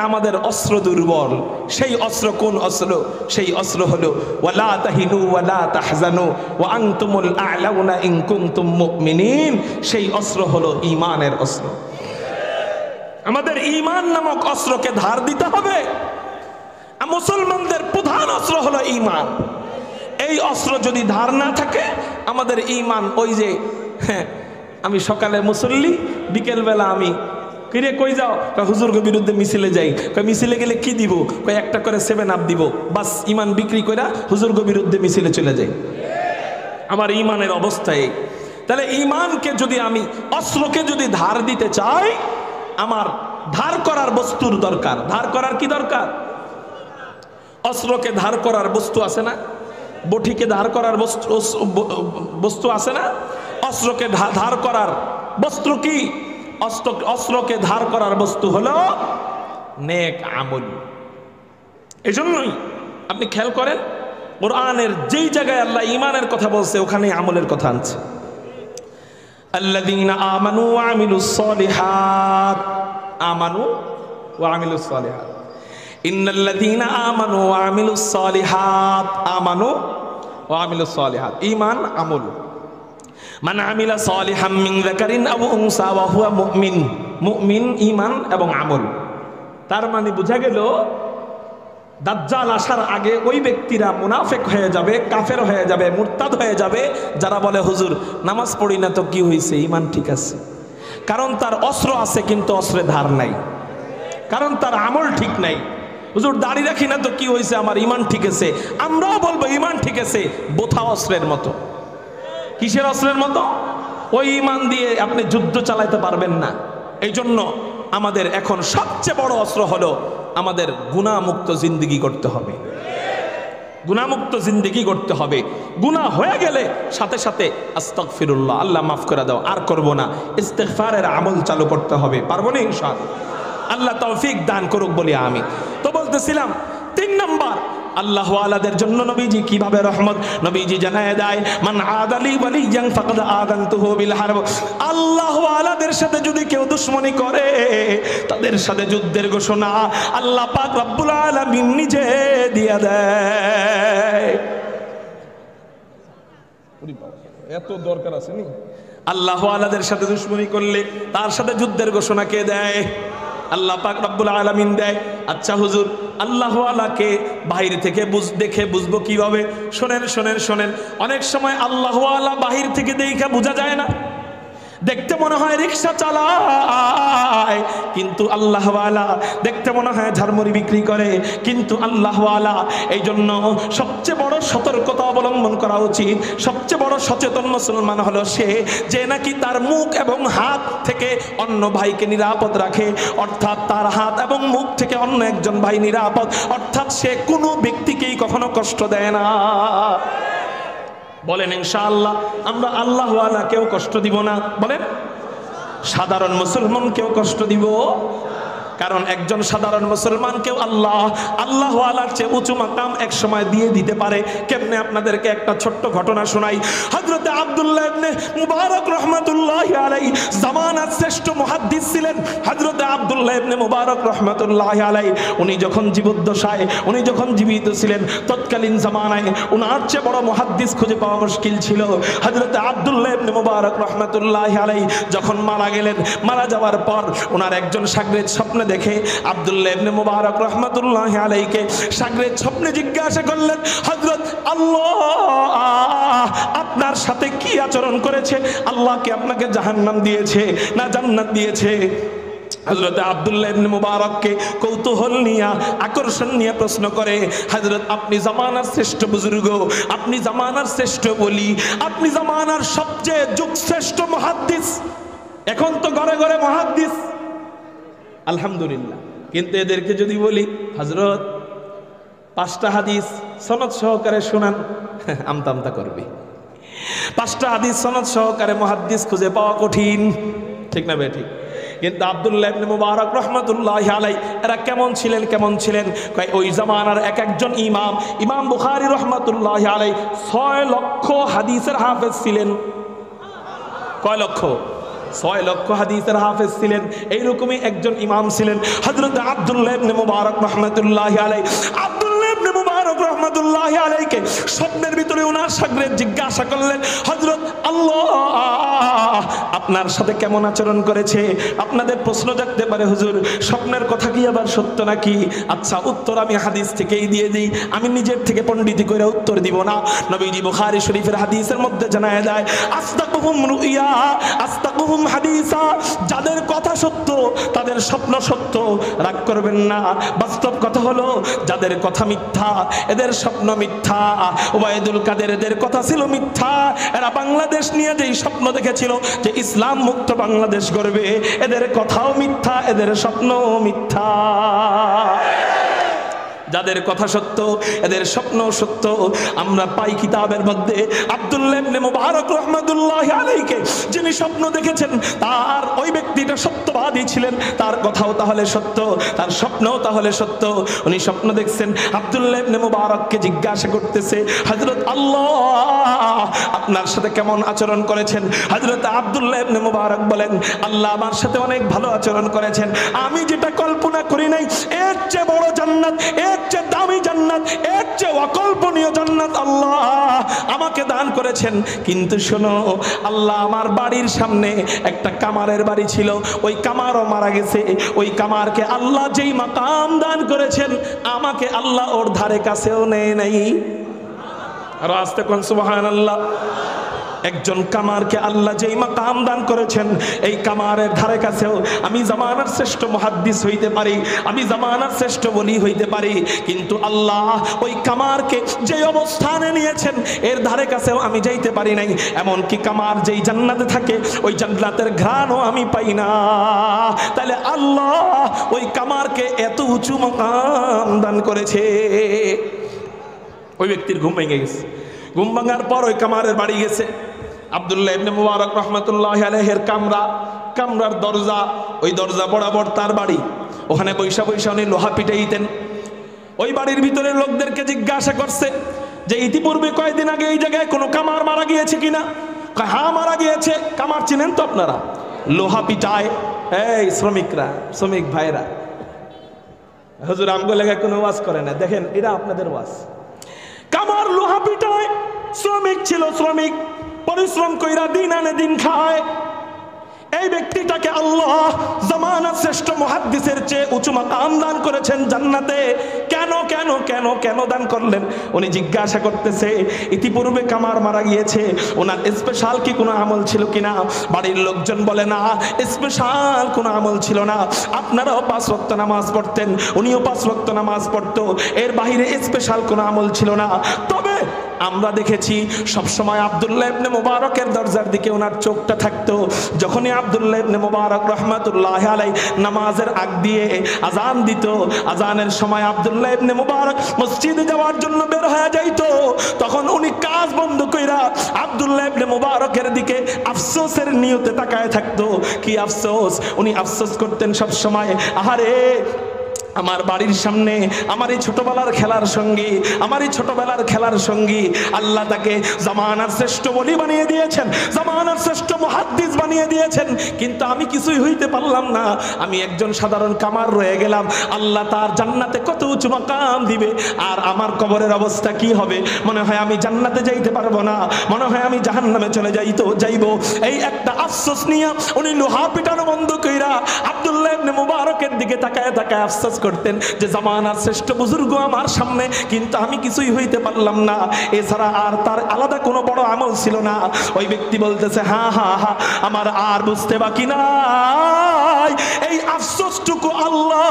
আমাদের অস্ত্র দুর্বল। সেই অস্ত্র কোন অস্ত্র? সেই অস্ত্র হলো ওয়ালা তাহিনু ওয়ালা তাহজানু ওয়া আনতুমুল আ'লাউনা ইন কুনতুম মুমিনিন। সেই অস্ত্র হলো ঈমানের অস্ত্র। আমাদের ঈমান নামক অস্ত্রকে ধার দিতে হবে। মুসলমানদের প্রধান অস্ত্র হলো ঈমান। এই অস্ত্র যদি ধার না থাকে, আমাদের ঈমান ওই যে আমি সকালে মুসল্লি, বিকেলবেলা আমি কিরে কই যাও? হুজুরকে বিরুদ্ধে মিছিলে যাই। মিছিলে গেলে কি দিব? একটা করে 7 আপ দিব, বাস ঈমান বিক্রি করে হুজুরকে বিরুদ্ধে মিছিলে চলে যাই। আমার ঈমানের অবস্থায়। তাহলে ঈমানকে যদি আমি, অস্ত্রকে যদি ধার দিতে চাই, আমার ধার করার বস্তুর দরকার। ধার করার কি দরকার? অস্ত্রকে ধার করার বস্তু আছে না? বটিকে ধার করার বস্তু আছে না? অস্ত্রকে ধার করার বস্তু কি? অস্ত্রকে ধার করার বস্তু হলো নেক আমল। এজন্যই আপনি খেয়াল করেন, কোরআনের যেই জায়গায় আল্লাহ ঈমানের কথা বলছে, ওখানে আমলের কথা আনছে। আল্লাযীনা আমানু ওয়া আমিলুস সালিহাত। আমানু ওয়া আমিলুস সালিহাত। ইন্নাল্লাযীনা আমানু ওয়া আমিলুস সালিহাত। আমানু ওয়া আমিলুস সালিহাত। ঈমান আমল। মান আমিলা সালিহাম মিন যাকারিন আও উনসা ওয়া হুয়া মুমিন। মুমিন, ঈমান এবং আমল। তার মানে বোঝা গেল, দাজ্জাল আসার আগে ওই ব্যক্তিরা মুনাফিক হয়ে যাবে, কাফের হয়ে যাবে, মুরতাদ হয়ে যাবে, যারা বলে হুজুর নামাজ পড়ি না তো কি হয়েছে, ঈমান ঠিক আছে। কারণ তার অস্ত্র আছে কিন্তু অস্ত্রে ধার নাই। কারণ তার আমল ঠিক নাই। হুজুর দাড়ি রাখি না তো কি হয়েছে, আমার ঈমান ঠিক আছে। আমরাও বলবো ঈমান ঠিক আছে, বোথা অস্ত্রের মতো। কিসের অস্ত্রের মতো? ওই ঈমান দিয়ে আপনি যুদ্ধ চালাতে পারবেন না। এই জন্য আমাদের এখন সবচেয়ে বড় অস্ত্র হলো আমাদের গুনাহমুক্ত জিন্দেগি করতে হবে। গুনাহমুক্ত জিন্দেগি করতে হবে। গুনাহ হয়ে গেলে সাথে সাথে আস্তাগফিরুল্লাহ, আল্লাহ মাফ করে দাও, আর করব না, ইস্তিগফারের আমল চালু করতে হবে। পারবো না ইনশাআল্লাহ? আল্লাহ তৌফিক দান করুক বলি আমি। তো বলতেছিলাম 3 নাম্বার, আল্লাহ ওয়ালাদের জন্য নবীজি কিভাবে রহমত, নবীজি জানায় দেয় মান আদালি ওয়ালিয়ান ফাকাদ আযানতুহু বিল হারব। আল্লাহ ওয়ালাদের সাথে যদি কেউ দুশমনি করে তাদের সাথে যুদ্ধের ঘোষণা আল্লাহ পাক রব্বুল আলামিন নিজে দিয়ে দেয়। এত দরকার আছে নি? আল্লাহ ওয়ালাদের সাথে দুশমনি করলে তার সাথে যুদ্ধের ঘোষণা কে দেয়? আল্লাহ পাক রব্বুল আলামিন দেয়। আচ্ছা হুজুর, আল্লাহ ওয়ালাকে বাহির থেকে দেখে বুঝবো কিভাবে? শোনেন শোনেন শোনেন, অনেক সময় আল্লাহ ওয়ালা বাহির থেকে দেখে বোঝা যায় না। দেখতে মনে হয় রিক্সা চালায়, কিন্তু আল্লাহ ওয়ালা দেখতে মনে হয় ঝালমুড়ি বিক্রি করে, কিন্তু আল্লাহ ওয়ালা। এই জন্য সবচেয়ে বড় সতর্কতা অবলম্বন করা উচিত। সবচেয়ে বড় সচেতন মুসলমান হলো সে যে নাকি তার মুখ এবং হাত থেকে অন্য ভাইকে নিরাপদ রাখে, অর্থাৎ তার হাত এবং মুখ থেকে অন্য একজন ভাই নিরাপদ, অর্থাৎ সে কোনো ব্যক্তিকেই কখনো কষ্ট দেয় না। বলেন ইনশাআল্লাহ আমরা আল্লাহ ওয়ালা কেউ কষ্ট দিব না? বলেন সাধারণ মুসলমান কেউ কষ্ট দিব? কারণ একজন সাধারণ মুসলমানকেও আল্লাহ ওয়ালার চেয়ে উঁচু মাকাম এক সময় দিয়ে দিতে পারে। কেমনে? আপনাদেরকে একটা ছোট্ট ঘটনা শোনাই। হযরতে আব্দুল্লাহ ইবনে মুবারক রাহমাতুল্লাহি আলাইহি জামানার শ্রেষ্ঠ মুহাদ্দিস ছিলেন। হযরতে আব্দুল্লাহ ইবনে মুবারক রাহমাতুল্লাহি আলাইহি উনি যখন জীবদ্দশায়, উনি যখন জীবিত ছিলেন, তৎকালীন জামানায় উনার চেয়ে বড় মুহাদ্দিস খুঁজে পাওয়া মুশকিল ছিল। হযরতে আব্দুল্লাহ ইবনে মুবারক রাহমাতুল্লাহি আলাইহি যখন মারা গেলেন, মারা যাওয়ার পর ওনার একজন শাগরেদ স্বপ্নে দেখে আব্দুল্লাহ ইবনে মুবারক রাহমাতুল্লাহি আলাইহিকে শাগরেদ স্বপ্নে জিজ্ঞাসা করলেন, হযরত আল্লাহ আপনার সাথে কি আচরণ করেছে? আল্লাহ কি আপনাকে জাহান্নাম দিয়েছে না জান্নাত দিয়েছে? হযরত আব্দুল্লাহ ইবনে মুবারককে কৌতূহল নিয়ে, আকর্ষণ নিয়ে প্রশ্ন করে, হযরত আপনি জামানার শ্রেষ্ঠ বুজুর্গ, আপনি জামানার শ্রেষ্ঠ বলি, আপনি জামানার সবচেয়ে যুগশ্রেষ্ঠ মুহাদ্দিস। এখন তো ঘরে ঘরে মুহাদ্দিস, আলহামদুলিল্লাহ। কিন্তু এদেরকে যদি বলি হযরত 5টা হাদিস সনদ সহকারে শোনান, আমতা আমতা করবে। 5টা হাদিস সনদ সহকারে মুহাদ্দিস খুঁজে পাওয়া কঠিন, ঠিক না বেঠিক? কিন্তু আব্দুল্লাহ ইবনে মুবারক রাহমাতুল্লাহি আলাইহি এরা কেমন ছিলেন? কেমন ছিলেন? ওই জামানার এক একজন ইমাম বুখারী রাহমাতুল্লাহি আলাইহি 6 লক্ষ হাদিসের হাফেজ ছিলেন। কয় লক্ষ? 6 লক্ষ হাদিসের হাফেজ ছিলেন। এইরকমই একজন ইমাম ছিলেন হযরত আব্দুল্লাহ ইবনে মুবারক রাহমাতুল্লাহি আলাইহি। আব্দুল্লাহ ইবনে মুবারক রাহমাতুল্লাহি আলাইহিকে স্বপ্নের ভিতরে ওনার শাগরেদ জিজ্ঞাসা করলেন, হযরত আল্লাহ আপনার সাথে কেমন আচরণ করেছে? আপনাদের প্রশ্ন জাগতে পারে, হুজুর স্বপ্নের কথা কি আবার সত্য নাকি? আচ্ছা, উত্তর আমি হাদিস থেকেই দিয়ে দিই, আমি নিজের থেকে পণ্ডিতি করে উত্তর দিব না। নবীজি বুখারী শরীফের হাদিসের মধ্যে জানায় যায়, আসতাকুহুম রুইয়া আসতাকুহুম হাদিসা, যাদের কথা সত্য তাদের স্বপ্ন সত্য। রাগ করবেন না, বাস্তব কথা হলো যাদের কথা মিথ্যা এদের স্বপ্ন মিথ্যা। ওবায়দুল কাদের এদের কথা ছিল মিথ্যা। এরা বাংলাদেশ নিয়ে যেই স্বপ্ন দেখেছিল যে ইসলাম মুক্ত বাংলাদেশ গড়বে, এদের কথাও মিথ্যা, এদের স্বপ্নও মিথ্যা। যাদের কথা সত্য এদের স্বপ্ন সত্য। আমরা পাই কিতাবের মধ্যে আব্দুল্লাহ ইবনে মুবারক রাহমাতুল্লাহি আলাইহিকে যিনি স্বপ্ন দেখেছেন তার ওই ব্যক্তিটা সত্যবাদী ছিলেন, তার কথাও তাহলে সত্য, তার স্বপ্নও তাহলে সত্য। উনি স্বপ্ন দেখছেন, আব্দুল্লাহ ইবনে মুবারককে জিজ্ঞাসা করতেছে, হযরত আল্লাহ আপনার সাথে কেমন আচরণ করেছেন? হযরত আব্দুল্লাহ ইবনে মুবারক বলেন, আল্লাহ আমার সাথে অনেক ভালো আচরণ করেছেন। আমি যেটা কল্পনা করি নাই এর চেয়ে বড় জান্নাত, এর চেয়ে দামি জান্নাত, এর চেয়ে অকল্পনীয় জান্নাত আল্লাহ আমাকে দান করেছেন। কিন্তু শোনো, আল্লাহ আমার বাড়ির সামনে একটা কামারের বাড়ি ছিল, ওই কামারও মারা গেছে। ওই কামারকে আল্লাহ যেই মাকাম দান করেছেন আমাকে আল্লাহ ওর ধারে কাছেও নেয় নাই। আর আস্তে কোন সুবহানাল্লাহ। একজন কামারকে আল্লাহ যেই মাকাম দান করেছেন, এই কামারের ধারে কাছেও আমি জামানার শ্রেষ্ঠ মুহাদ্দিস হইতে পারি, আমি জামানার শ্রেষ্ঠ বলি হইতে পারি, কিন্তু আল্লাহ ওই কামারকে যে অবস্থানে নিয়েছেন এর ধারে কাছেও আমি যাইতে পারি নাই। এমনকি কামার যেই জান্নাতে থাকে ওই জান্নাতের ঘ্রাণও আমি পাই না। তাহলে আল্লাহ ওই কামারকে এত উঁচু মাকাম দান করেছে। ওই ব্যক্তির ঘুম ভেঙে গেছে। ঘুম ভাঙার পর ওই কামারের বাড়ি গেছে। আব্দুল্লাহ ইবনে মুবারক রাহমাতুল্লাহি আলাইহির কামরার দরজা, ওই দরজা বরাবর তার বাড়ি। ওখানে বৈশা বৈশা উনি লোহা পিটাইতেন। ওই বাড়ির ভিতরে লোকদেরকে জিজ্ঞাসা করছে যে ইতিপূর্বে কয়েকদিন আগে এই জায়গায় কোনো কামার মারা গিয়েছে কিনা? হ্যাঁ মারা গিয়েছে। কামার চিনেন তো আপনারা? লোহা পিটায় এই শ্রমিকরা, শ্রমিক ভাইরা। হুজুর আমগো লেগে কোনো ওয়াজ করে না, দেখেন এটা আপনাদের ওয়াজ। কামার লোহা পিটায়, শ্রমিক ছিল, শ্রমিক পরিশ্রম কইরা দিন আনে দিন খায়। এই ব্যক্তিটাকে আল্লাহ জামানার শ্রেষ্ঠ মুহাদ্দিসের চেয়ে উঁচু মাকাম দান করেছেন জান্নাতে। কেন কেন কেন কেন দান করলেন? উনি জিজ্ঞাসা করতেছে ইতিপূর্বে কামার মারা গিয়েছে, ওনার স্পেশাল কি কোনো আমল ছিল কিনা? বাড়ির লোকজন বলে না, স্পেশাল কোনো আমল ছিল না। আপনারাও 5 ওয়াক্ত নামাজ পড়তেন, উনিও 5 ওয়াক্ত নামাজ পড়তো, এর বাইরে স্পেশাল কোনো আমল ছিল না। তবে আমরা দেখেছি সবসময় আব্দুল্লাহ ইবনে মুবারকের দরজার দিকে ওনার চোখটা থাকতো। যখনই আব্দুল্লাহ ইবনে মুবারক রাহমাতুল্লাহি আলাইহি নামাজের আগ দিয়ে আজান দিত, আজানের সময় আব্দুল্লাহ ইবনে মুবারক মসজিদে যাওয়ার জন্য বের হয়ে যাইতো, তখন উনি কাজ বন্ধ কইরা আব্দুল্লাহ ইবনে মুবারকের দিকে আফসোসের নিয়তে তাকায় থাকতো। কি আফসোস? উনি আফসোস করতেন সব সময়, আহারে আমার বাড়ির সামনে আমার এই ছোটবেলার খেলার সঙ্গী, আমার এই ছোটবেলার খেলার সঙ্গী আল্লাহ তাকে জামানার শ্রেষ্ঠ ওলি বানিয়ে দিয়েছেন, জামানার শ্রেষ্ঠ মুহাদ্দিস বানিয়ে দিয়েছেন, কিন্তু আমি কিছুই হইতে পারলাম না। আমি একজন সাধারণ কামার রয়ে গেলাম। আল্লাহ তার জান্নাতে কত উঁচু মাকাম দিবে, আর আমার কবরের অবস্থা কি হবে? মনে হয় আমি জান্নাতে যাইতে পারবো না, মনে হয় আমি জাহান্নামে চলে যাইবো। এই একটা আফসোস নিয়ে উনি লোহা পিটানো বন্ধ কইরা আব্দুল্লাহ ইবনে মুবারকের দিকে তাকায় তাকায় আফসোস করতেন যে জামানার শ্রেষ্ঠ বুজুর্গ আমার সামনে, কিন্তু আমি কিছুই হইতে পারলাম না। এছাড়া আর তার আলাদা কোনো বড় আমল ছিল না। ওই ব্যক্তি বলতেছে হ্যাঁ হ্যাঁ হ্যাঁ, আমার আর বুঝতে বাকি নাই। এই আফসোসটুকু আল্লাহ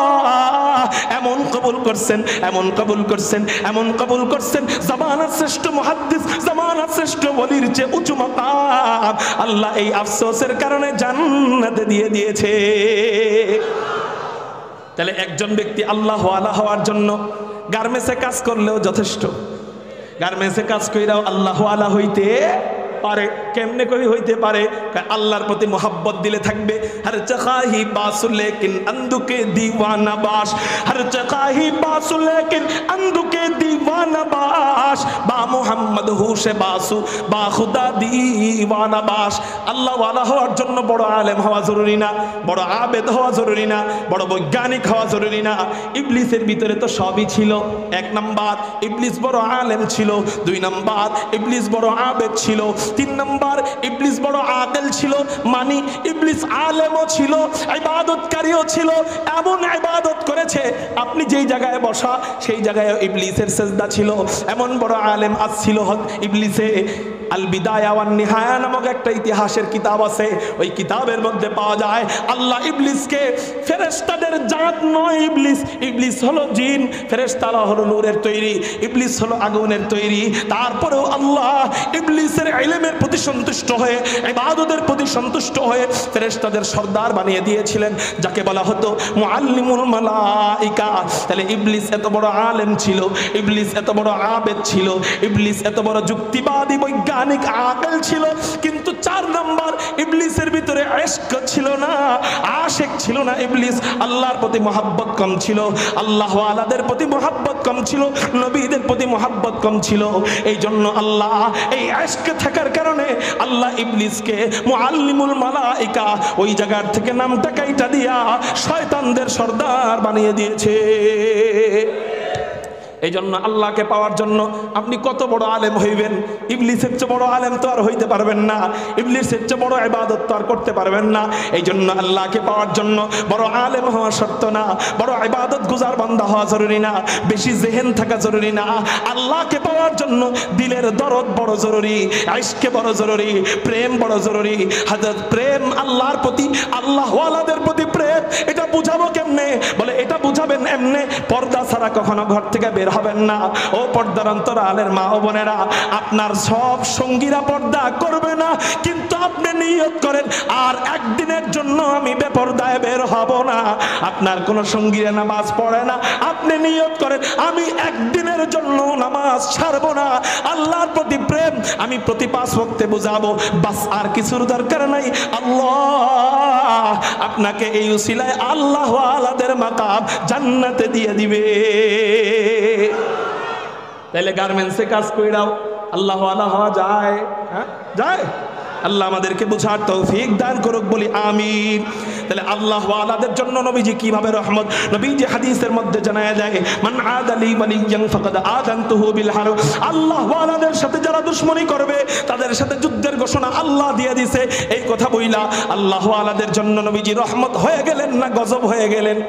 এমন কবুল করছেন, এমন কবুল করছেন, এমন কবুল করছেন, জামানার শ্রেষ্ঠ মুহাদ্দিস, জামানার শ্রেষ্ঠ ওলির চেয়ে উঁচু মাকাম আল্লাহ এই আফসোসের কারণে জান্নাতে দিয়ে দিয়েছে। তাহলে একজন ব্যক্তি আল্লাহ ওয়ালা হওয়ার জন্য গার্মেন্টসে কাজ করলেও যথেষ্ট। গার্মেন্টসে কাজ কইরাও আল্লাহ ওয়ালা হইতে পারে। কেমনে করে হইতে পারে? আল্লাহর প্রতি মোহাব্বত দিলে থাকবে। হর চাহি বাসু লেকিন अंधुके दीवाना बाश, हर चाही बासु लेकिन अंधुके दीवाना बाश, बा मोहम्मद हुशे बासु बा खुदा दीवाना बाश। আল্লাহ ওয়ালা হওয়ার জন্য বড় আলেম হওয়া জরুরি না, বড় আবেদ হওয়া জরুরি না, বড় বৈজ্ঞানিক হওয়া জরুরি না। ইবলিসের ভিতরে তো সবই ছিল। 1 নাম্বার ইবলিস বড় আলেম ছিল, 2 নাম্বার ইবলিস বড় আবেদ ছিল, 3 নাম্বার ইবলিস বড় আকেল ছিল, মানে ইবলিস আলেমও ছিল, ইবাদতকারীও ছিল। এমন ইবাদত করেছে আপনি যেই জায়গায় বসা সেই জায়গায় ইবলিসের সেজদা ছিল। এমন বড় আলেম আজ ছিল ইবলিসে। আল বিদায়া ওয়ান নিহায়া নামক একটা ইতিহাসের কিতাব আছে, ওই কিতাবের মধ্যে পাওয়া যায় আল্লাহ ইবলিসকে, ফেরেশতাদের জাত নয় ইবলিস, ইবলিস হলো জিন, ফেরেশতারা হলো নূরের তৈরি, ইবলিস হলো আগুনের তৈরি। তারপরেও আল্লাহ ইবলিসের ইলমের প্রতি সন্তুষ্ট হয়ে, ইবাদতের প্রতি সন্তুষ্ট হয়ে ফেরেশতাদের সর্দার বানিয়ে দিয়েছিলেন, যাকে বলা হতো মুআল্লিমুল মালাইকা। তাহলে ইবলিস এত বড় আলেম ছিল, ইবলিস এত বড় আবেদ ছিল, ইবলিস এত বড় যুক্তিবাদী বৈজ্ঞানিক আকেল ছিল, কিন্তু 4 নাম্বার ইবলিসের ভিতরে ইশক ছিল না, আশিক ছিল না। ইবলিস আল্লাহর প্রতি মহব্বত কম ছিল, আল্লাহ ওয়ালাদের প্রতি মহব্বত কম ছিল, নবীদের প্রতি মহব্বত কম ছিল। এই জন্য আল্লাহ এই ইশক থাকার কারণে আল্লাহ ইবলিসকে মুআল্লিমুল মালাইকা ওই জায়গার থেকে নামটা কাইটা দিয়া শয়তানদের সর্দার বানিয়ে দিয়েছে। এই জন্য আল্লাহকে পাওয়ার জন্য আপনি কত বড় আলেম হইবেন, ইবলিসের চেয়ে বড় আলেম তো আর হইতে পারবেন না, ইবলিসের চেয়ে বড় ইবাদত তো আর করতে পারবেন না। এই জন্য আল্লাহকে পাওয়ার জন্য বড় আলেম হওয়া শর্ত না, বড় ইবাদত গুজার বান্দা হওয়া জরুরি না, বেশি জেহেন থাকা জরুরি না। আল্লাহকে পাওয়ার জন্য দিলের দরদ বড় জরুরি, ইশকে বড় জরুরি, প্রেম বড় জরুরি। হযরত প্রেম আল্লাহর প্রতি, আল্লাহ ওয়ালাদের প্রতি প্রেম, এটা বুঝাবো কেমনে? বলে এটা বুঝাবেন এমনে, পর্দা ছাড়া কখনো ঘর থেকে বের হবেন না। ও পর্দার অন্তরালের মা ও বোনেরা, আপনার সব সঙ্গীরা পর্দা করবে না, কিন্তু আপনি নিয়ত করেন আর একদিনের জন্য আমি বেপর্দায় বের হব না। আপনার কোন সঙ্গীরা নামাজ পড়ে না, আপনি নিয়ত করেন আমি একদিনের জন্য নামাজ ছাড়বো না। আল্লাহর প্রতি প্রেম আমি প্রতি 5 ওয়াক্তে বুঝাবো, বাস আর কিছুর দরকার নাই। আল্লাহ আপনাকে এই উসিলায় আল্লাহ ওয়ালাদের মাকাম জান্নাতে দিয়ে দিবে। তাহলে গার্মেন্টসে কাজ কইরাও আল্লাহ ওয়ালা হওয়া যায়? হ্যাঁ যায়। আল্লাহ আমাদেরকে বুঝার তৌফিক দান করুক, বলি আমিন। তাহলে আল্লাহ ওয়ালাদের জন্য নবীজি কিভাবে রহমত, নবীজি হাদিসের মধ্যে জানায়া যায়, মান আদালি ওয়ালিয়ান ফাকাদ আযানতুহু বিল হারব। আল্লাহ ওয়ালাদের সাথে যারা দুশমনী করবে তাদের সাথে যুদ্ধের ঘোষণা আল্লাহ দিয়ে দিয়েছে। এই কথা বইলা আল্লাহ ওয়ালাদের জন্য নবীজি রহমত হয়ে গেলেন না গজব হয়ে গেলেন?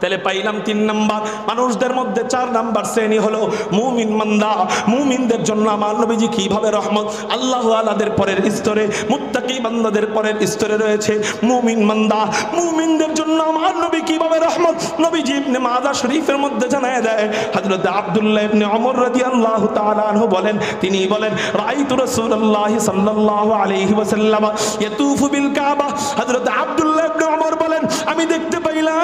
তাহলে পাইলাম 3 নাম্বার। মানুষদের মধ্যে 4 নাম্বার শ্রেণী হলো মুমিন মান্দা। মুমিনদের জন্য আমার নবীজি কিভাবে রহমত, আল্লাহ ওয়ালাদের পরের স্তরে, মুত্তাকি বান্দাদের পরের স্তরে রয়েছে মুমিন মান্দা। মুমিনদের জন্য আমার নবী কিভাবে রহমত, নবীজি ইবনে মাজাহ শরীফের মধ্যে জানায় দেয়। হযরত আব্দুল্লাহ ইবনে ওমর রাদিয়াল্লাহু তাআলা আনহু বলেন, তিনি বলেন, রাআইতু রাসূলুল্লাহ সাল্লাল্লাহু আলাইহি ওয়াসাল্লাম ইয়াতুফু বিল কাবা। হযরত আব্দুল্লাহ ইবনে ওমর বলেন, আমি দেখতে পাইলাম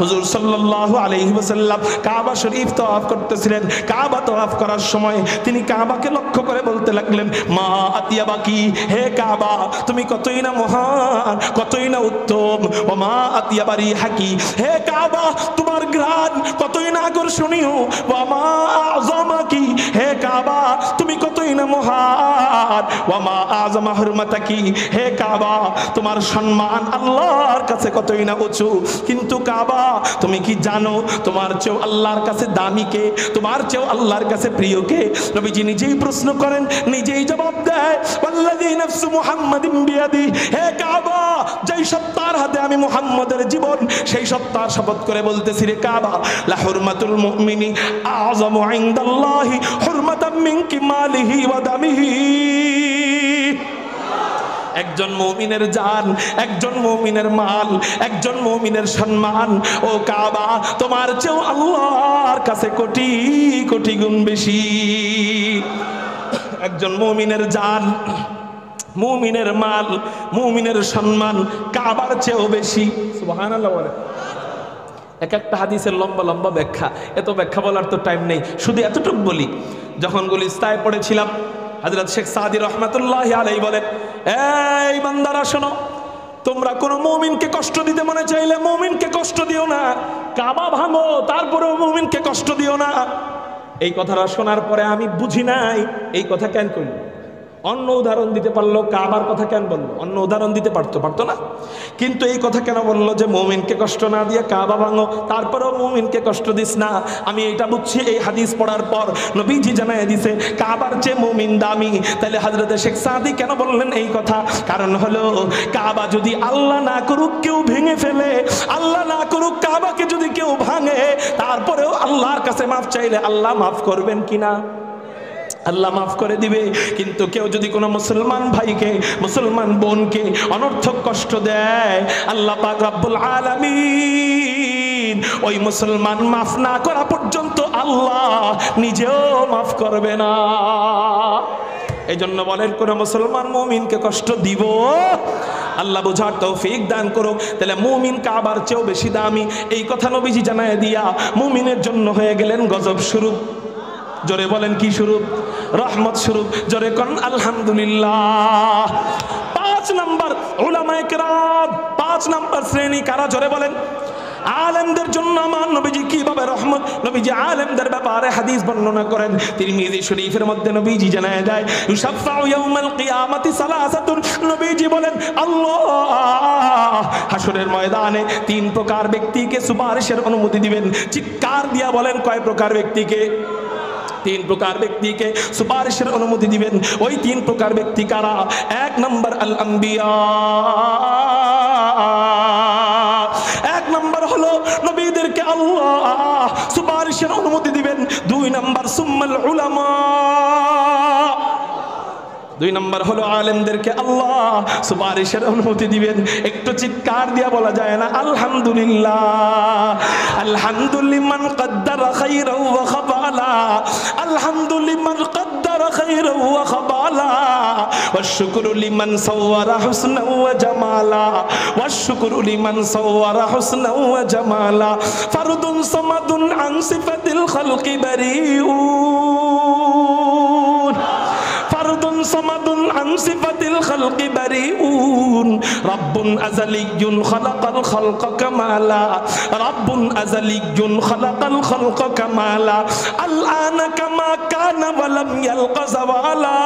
হুজুর সাল্লাল্লাহু আলাইহি ওয়াসাল্লাম কাবা শরীফ তওয়াফ করতেছিলেন। কাবা তওয়াফ করার সময় তিনি কাবাকে লক্ষ্য করে বলতে লাগলেন, মা আতিয়াবাকি, হে কাবা তুমি কতই না মহান, কতই না উত্তম। ও মা আতিয়াবারি হাকি, হে কাবা তোমার ঘ্রাণ কতই না আকর্ষণীয়। ও মা আযমাকি, হে কাবা তুমি কতই না মহান। ও মা আযমা হুরমাতাকি, হে কাবা তোমার সম্মান আল্লাহর কাছে কতই না উঁচু। কিন্তু কাবা তুমি কি জানো তোমার চেয়েও আল্লাহর কাছে দামি কে, তোমার চেয়েও আল্লাহর কাছে প্রিয় কে? নবীজি নিজেই প্রশ্ন করেন, নিজেই জবাব দেয়, ওয়াল্লাযী নাফসু মুহাম্মাদিন বিয়াদি, হে কাবা যেই সত্তার হাতে আমি মুহাম্মদের জীবন, সেই সত্তার শপথ করে বলতেছি রে কাবা, লা হুরমাতুল মুমিনি আযমু ইনদাল্লাহি হুরমাতাম মিন কিমালিহি ওয়া দামিহি। একজন মুমিনের জান, একজন মুমিনের মাল, একজন মুমিনের সম্মান ও কাবা তোমার চেয়েও আল্লাহর কাছে কোটি কোটি গুণ বেশি। একজন মুমিনের জান, মুমিনের মাল, মুমিনের সম্মান কাবার চেয়েও বেশি। সুবহানাল্লাহ বলে। এক একটা হাদিসের লম্বা লম্বা ব্যাখ্যা, এত ব্যাখ্যা বলার তো টাইম নেই, শুধু এতটুকু বলি। যখন গুলিস্তায় পড়েছিলাম, হযরত শেখ সাদি রহমাতুল্লাহি আলাইহি বলেন, এই বান্দারা শোনো, তোমরা কোন মুমিনকে কষ্ট দিতে মনে চাইলে মুমিনকে কষ্ট দিও না, কাবা ভাঙো তারপরেও মুমিনকে কষ্ট দিও না। এই কথাটা শোনার পরে আমি বুঝি নাই এই কথা কেন কইল। অন্য উদাহরণ দিতে পারলো, কাবার কথা কেন বললো? অন্য উদাহরণ দিতে পারতো না, কিন্তু এই কথা কেন বললো যে মুমিনকে কষ্ট না দিয়ে কাবা ভাঙো তারপরেও মুমিনকে কষ্ট দিস না? আমি এটা বুঝছি এই হাদিস পড়ার পর। নবীজি জানায় দিছে কাবার চেয়ে মুমিন দামি। তাহলে হযরত শেখ সাদি কেন বললেন এই কথা? কারণ হলো কাবা যদি আল্লাহ না করুক কেউ ভেঙে ফেলে, আল্লাহ না করুক কাবাকে যদি কেউ ভাঙে, তারপরেও আল্লাহর কাছে মাফ চাইলে আল্লাহ মাফ করবেন কিনা? আল্লাহ মাফ করে দিবে। কিন্তু কেউ যদি কোনো মুসলমান ভাইকে, মুসলমান বোনকে অনর্থক কষ্ট দেয়, আল্লাহ পাক রব্বুল আলামিন ওই মুসলমান মাফ না করা পর্যন্ত আল্লাহ নিজেও মাফ করবে না। এই জন্য বলেন, কোন মুসলমান মুমিনকে কষ্ট দিব? আল্লাহ বুঝার তৌফিক দান করুক। তাহলে মুমিন কাবার চেয়েও বেশি দামি, এই কথা নবীজি জানায় দিয়া মুমিনের জন্য হয়ে গেলেন গজব স্বরূপ। জোরে বলেন কি স্বরূপ? রহমত স্বরূপ। জোরে কোন আলহামদুলিল্লাহ। 5 নাম্বার উলামায়ে কেরাম, 5 নাম্বার শ্রেণী কারা? জোরে বলেন। আলেমদের জন্য আমার নবীজি কিভাবে রহমত, নবীজি আলেমদের ব্যাপারে হাদিস বর্ণনা করেন। তিরমিজি শরীফের মধ্যে নবীজি জানায় দেয়, ইউশাফাউ ইয়াউমাল কিয়ামাতি সালাসাতুন। নবীজি বলেন আল্লাহ হাসরের ময়দানে 3 প্রকার ব্যক্তিকে সুপারিশের অনুমতি দিবেন। চিৎকার দিয়া বলেন, কয় প্রকার ব্যক্তিকে? 3 প্রকার ব্যক্তিকে সুপারিশের অনুমতি দিবেন। ওই 3 প্রকার ব্যক্তি কারা? 1 নম্বর আল আম্বিয়া, 1 নম্বর হলো নবীদেরকে আল্লাহ সুপারিশের অনুমতি দিবেন। 2 নম্বর সুম্মাল উলামা, 2 নম্বর হলো আলেমদেরকে আল্লাহ সুপারিশের অনুমতি দিবেন। একটু চিৎকার দিয়া বলা যায় না আলহামদুলিল্লাহ? আলহামদুলিল্লাহ কদ্দারা খাইরাও ওয়া খাবালা, আলহামদুলিল্লাহ কদ্দারা খাইরাও ওয়া খাবালা, ওয়াশকুরু লিমান সাওয়ারা হুসনাও ওয়া জামালা, ওয়াশকুরু লিমান সাওয়ারা হুসনাও ওয়া জামালা, ফারদুন সামাদুন আন সিফাতিল খালকি বারিউন, ফারদুন সামাদুন আন সিফাতিল খালকি বারিউন। রব্বুন আযালিয়্যুন খালাকাল খালকা কামালা রব্বুন আযালিয়্যুন খালাকাল খালকা কামালা আল আনা কামা কানা ওয়া লাম ইয়ালকা যাওয়ালা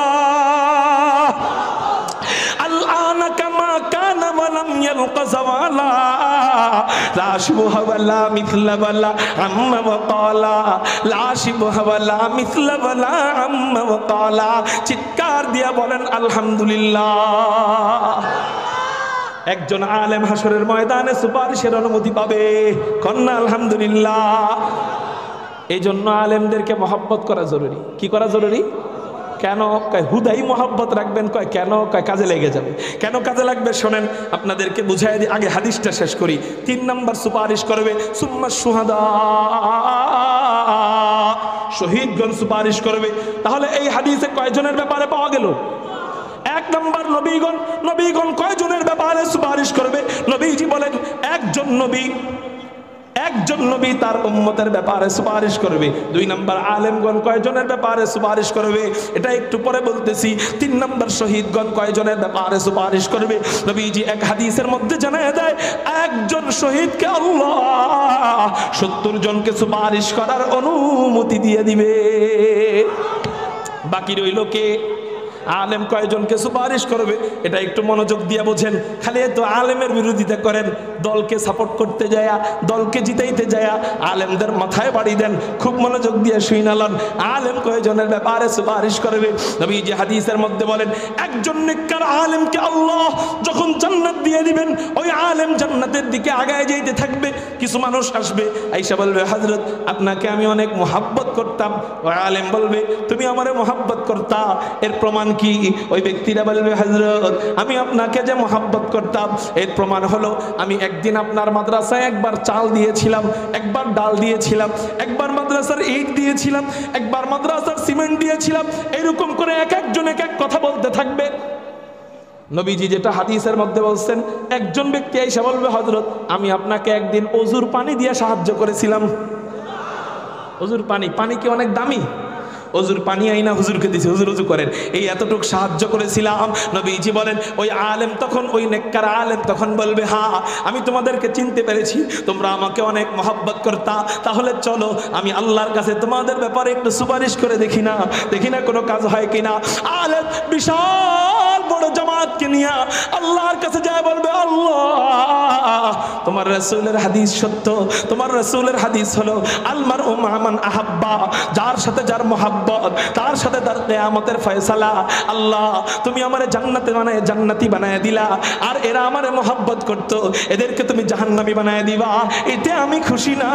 الآن كما كان ولم يلق زوالا لا شبه ولا مثل ولا عم وقالا لا شبه ولا مثل ولا عم وقالا চিৎকার দিয়া বলেন আলহামদুলিল্লাহ। একজন আলেম হাসরের ময়দানে সুপারিশের অনুমতি পাবে, কন্যা আলহামদুলিল্লাহ। এই জন্য আলেমদেরকে মহব্বত করা জরুরি। কি করা জরুরি? কেন? কয় হুদাই মহব্বত রাখবেন। কয় কেন? কয় কাজে লেগে যাবে। কেন কাজে লাগবে শোনেন, আপনাদেরকে বুঝাই দিই। আগে হাদিসটা শেষ করি। 3 নম্বর সুপারিশ করবে সুম্মা শুহাদা, শহীদগণ সুপারিশ করবে। তাহলে এই হাদিসে কয়জনের ব্যাপারে পাওয়া গেল? 1 নম্বর নবীগণ। নবীগণ কয়জনের ব্যাপারে সুপারিশ করবে? নবীজি বলেন একজন নবী তার উম্মতের ব্যাপারে সুপারিশ করবে। 2 নম্বর আলেমগণ কয়জনের ব্যাপারে সুপারিশ করবে এটা একটু পরে বলতেছি। 3 নম্বর শহীদগণ কয়জনের ব্যাপারে সুপারিশ করবে? নবীজি এক হাদিসের মধ্যে জানায় দেয় একজন শহীদকে আল্লাহ 70 জনকে সুপারিশ করার অনুমতি দিয়ে দিবে। বাকি রইল কে? আলেম কয়জনকে সুপারিশ করবে এটা একটু মনোযোগ দিয়ে বোঝেন। খালি তো আলেমের বিরোধিতা করেন, দলকে সাপোর্ট করতে যায়, দলকে জিতাইতে যায় আলেমদের মাথায় বাড়ি দেন। খুব মনোযোগ দিয়ে শুনালান আলেম কয়জনের ব্যাপারে সুপারিশ করবে। নবীজি হাদিসের মধ্যে বলেন একজন নেককার আলেমকে আল্লাহ যখন জান্নাত দিয়ে দিবেন, ওই আলেম জান্নাতের দিকে আগায় যেতে থাকবে। কিছু মানুষ আসবে, আয়েশা বলবে হযরত আপনাকে আমি অনেক মোহাব্বত করতাম। ওই আলেম বলবে তুমি আমারে মোহাব্বত করতা, এর প্রমাণ কি? ওই ব্যক্তিরা বলবে হযরত আমি আপনাকে যে মোহাব্বত করতাম এর প্রমাণ হলো আমি একদিন আপনার মাদ্রাসায় একবার চাল দিয়েছিলাম, একবার ডাল দিয়েছিলাম, একবার মাদ্রাসার ইট দিয়েছিলাম, একবার মাদ্রাসার সিমেন্ট দিয়েছিলাম। এরকম করে এক একজন এক এক কথা বলতে থাকবে। নবীজি যেটা হাদিসের মধ্যে বলছেন, একজন ব্যক্তি এসে বলবে হযরত আমি আপনাকে একদিন অজুর পানি দিয়ে সাহায্য করেছিলাম। অজুর পানি কি অনেক দামি? অজুর পানি আইনা হুজুরকে দিয়েছে, হুজুর উজু করেন, এই এতটুকু সাহায্য করেছিলাম। নবীজি বলেন ওই আলেম তখন, ওই নেককার আলেম তখন বলবে হ্যাঁ আমি তোমাদেরকে চিনতে পেরেছি, তোমরা আমাকে অনেক মহব্বত করতা, তাহলে চলো আমি আল্লাহর কাছে তোমাদের ব্যাপারে একটু সুপারিশ করে দেখি না কোনো কাজ হয় কিনা। আলেম বিশাল বড় জামাতকে নিয়ে আল্লাহর কাছে যায় বলবে আল্লাহ তোমার রাসূলের হাদিস সত্য, তোমার রাসূলের হাদিস হলো আলমার ও মামান আহাব্বা, যার সাথে যার মহাব্বত তার সাথে তার কিয়ামতের ফয়সালা। আল্লাহ তুমি আমারে জান্নাতি বানায় দিলা, আর এরা আমারে মহব্বত করতো, এদেরকে তুমি জাহান্নামী বানায় দিবা, এতে আমি খুশি না।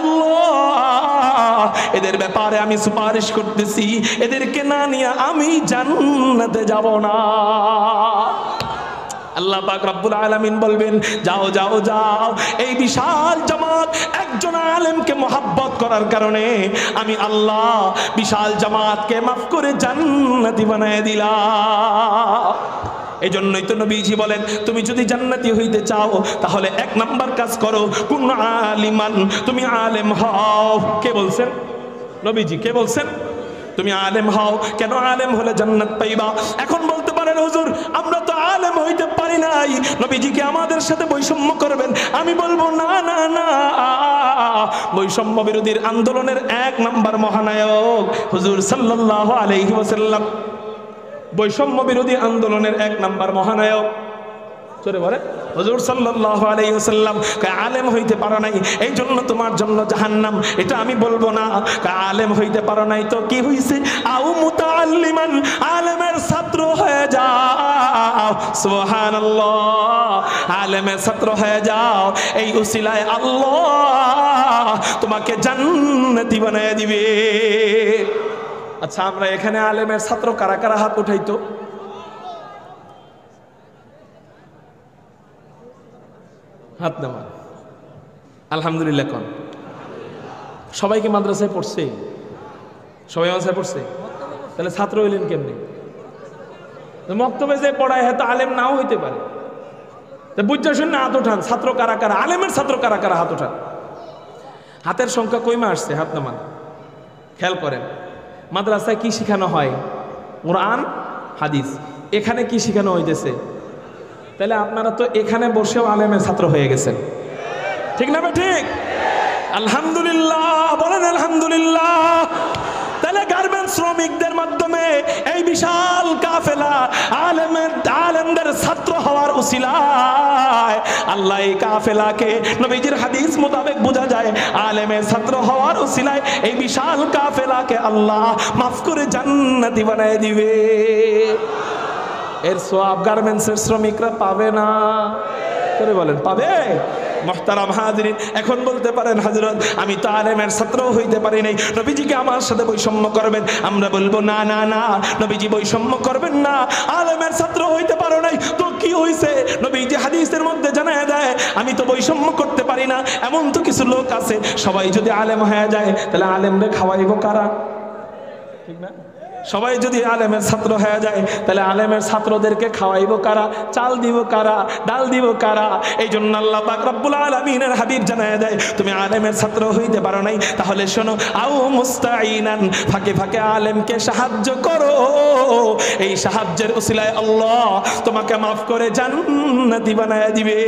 আল্লাহ এদের ব্যাপারে আমি সুপারিশ করতেছি, এদেরকে না নিয়ে আমি জান্নাতে যাব না। আল্লাহ পাক রব্বুল আলামিন বলবেন যাও যাও যাও, এই বিশাল জামাত একজন আলেমকে মহব্বত করার কারণে আমি আল্লাহ বিশাল জামাতকে মাফ করে জান্নাতি বানায় দিলাম। এই জন্যই তো নবীজি বলেন তুমি যদি জান্নাতি হইতে চাও তাহলে 1 নাম্বার কাজ করো, কুন আলিমান, তুমি আলেম হও। কে বলছেন? নবীজি। কে বলছেন? তুমি আলেম হও। কেন? আলেম হলে জান্নাত পাইবা। এখন বলতে পারেন হুজুর আমরা তো আলেম হইতে পারি নাই, নবীজি কি আমাদের সাথে বৈষম্য করবেন? আমি বলবো না না না, বৈষম্য বিরোধীর আন্দোলনের 1 নাম্বার মহানায়ক হুজুর সাল্লাল্লাহু আলাইহি ওয়াসাল্লাম। বৈষম্য বিরোধী আন্দোলনের 1 নাম্বার মহানায়ক চলে বলে হুজুর সাল্লাল্লাহু আলাইহি ওয়াসাল্লাম। আলেম হইতে পারো নাই এই জন্য তোমার জন্য জাহান্নাম, এটা আমি বলবো না। আলেম হইতে পারো নাই তো কি হইছে? আও মুতাআল্লিমান, আলেমের ছাত্র হয়ে যাও। সুবহানাল্লাহ, আলেমের ছাত্র হয়ে যাও, এই উসিলায় আল্লাহ তোমাকে জান্নাতি বানায় দিবে। আচ্ছা আমরা এখানে আলেমের ছাত্র কারা কারা হাত উঠাইতো? হাত নামান। আলহামদুলিল্লাহ। কোন সবাই কি মাদ্রাসায় পড়ছে? সবাই মাদ্রাসায় পড়ছে, তাহলে ছাত্র হইলেন কেমনি? মক্তবে যে পড়ায় হয়তো আলেম নাও হইতে পারে। বুঝতে শুনে হাত উঠান। ছাত্র কারা কারা? আলেমের ছাত্র কারা কারা? হাত উঠান। হাতের সংখ্যা কইমা আসছে? হাত নামান। খেয়াল করেন মাদ্রাসায় কি শিখানো হয়? কোরআন হাদিস। এখানে কি শিখানো হইতেছে? তাহলে আপনারা তো এখানে বসেও আলেমের ছাত্র হয়ে গেছেন, ঠিক না? ঠিক, আলহামদুলিল্লাহ বলেন আলহামদুলিল্লাহ। তাহলে গার্মেন্টস শ্রমিকদের মাধ্যমে এই বিশাল কাফেলা আলেমদের ছাত্র হওয়ার উসিলায় আল্লাহ এই কাফেলাকে নবীজির হাদিস মোতাবেক বোঝা যায় আলেমের ছাত্র হওয়ার উসিলায় এই বিশাল কাফেলাকে আল্লাহ মাফ করে জান্নাতি বানায় দিবে। এর সওয়াব গার্মেন্টসের শ্রমিকরা পাবে না? করে বলেন পাবে? মুহতারাম হাজিরিন, এখন বলতে পারেন হযরত আমি তো আলেমের ছাত্র হইতে পারি নাই, নবীজিকে আমার সাথে বৈষম্য করবেন? আমরা বলবো না না না, নবীজি বৈষম্য করবেন না। আলেমের ছাত্র হইতে পারো নাই তো কি হইছে? নবীজি হাদিসের মধ্যে জানায় দেয় আমি তো বৈষম্য করতে পারি না। এমন তো কিছু লোক আছে সবাই যদি আলেম হয়ে যায় তাহলে আলেমরে খাওয়াইব কারা? ঠিক না? সবাই যদি আলেমের ছাত্র হয়ে যায় তাহলে আলেমের ছাত্রদেরকে খাওয়াইব কারা? চাল দিব কারা? ডাল দিব কারা? এই জন্য আল্লাহ পাক রব্বুল আলামিনের হাবিব জানায় দেয় তুমি আলেমের ছাত্র হইতে পারো নাই, তাহলে শোনো, আও মুস্তাঈনান, ফাঁকে ফাঁকে আলেমকে সাহায্য করো। এই সাহায্যের উসিলায় আল্লাহ তোমাকে মাফ করে জান্নাতি বানায় দিবে।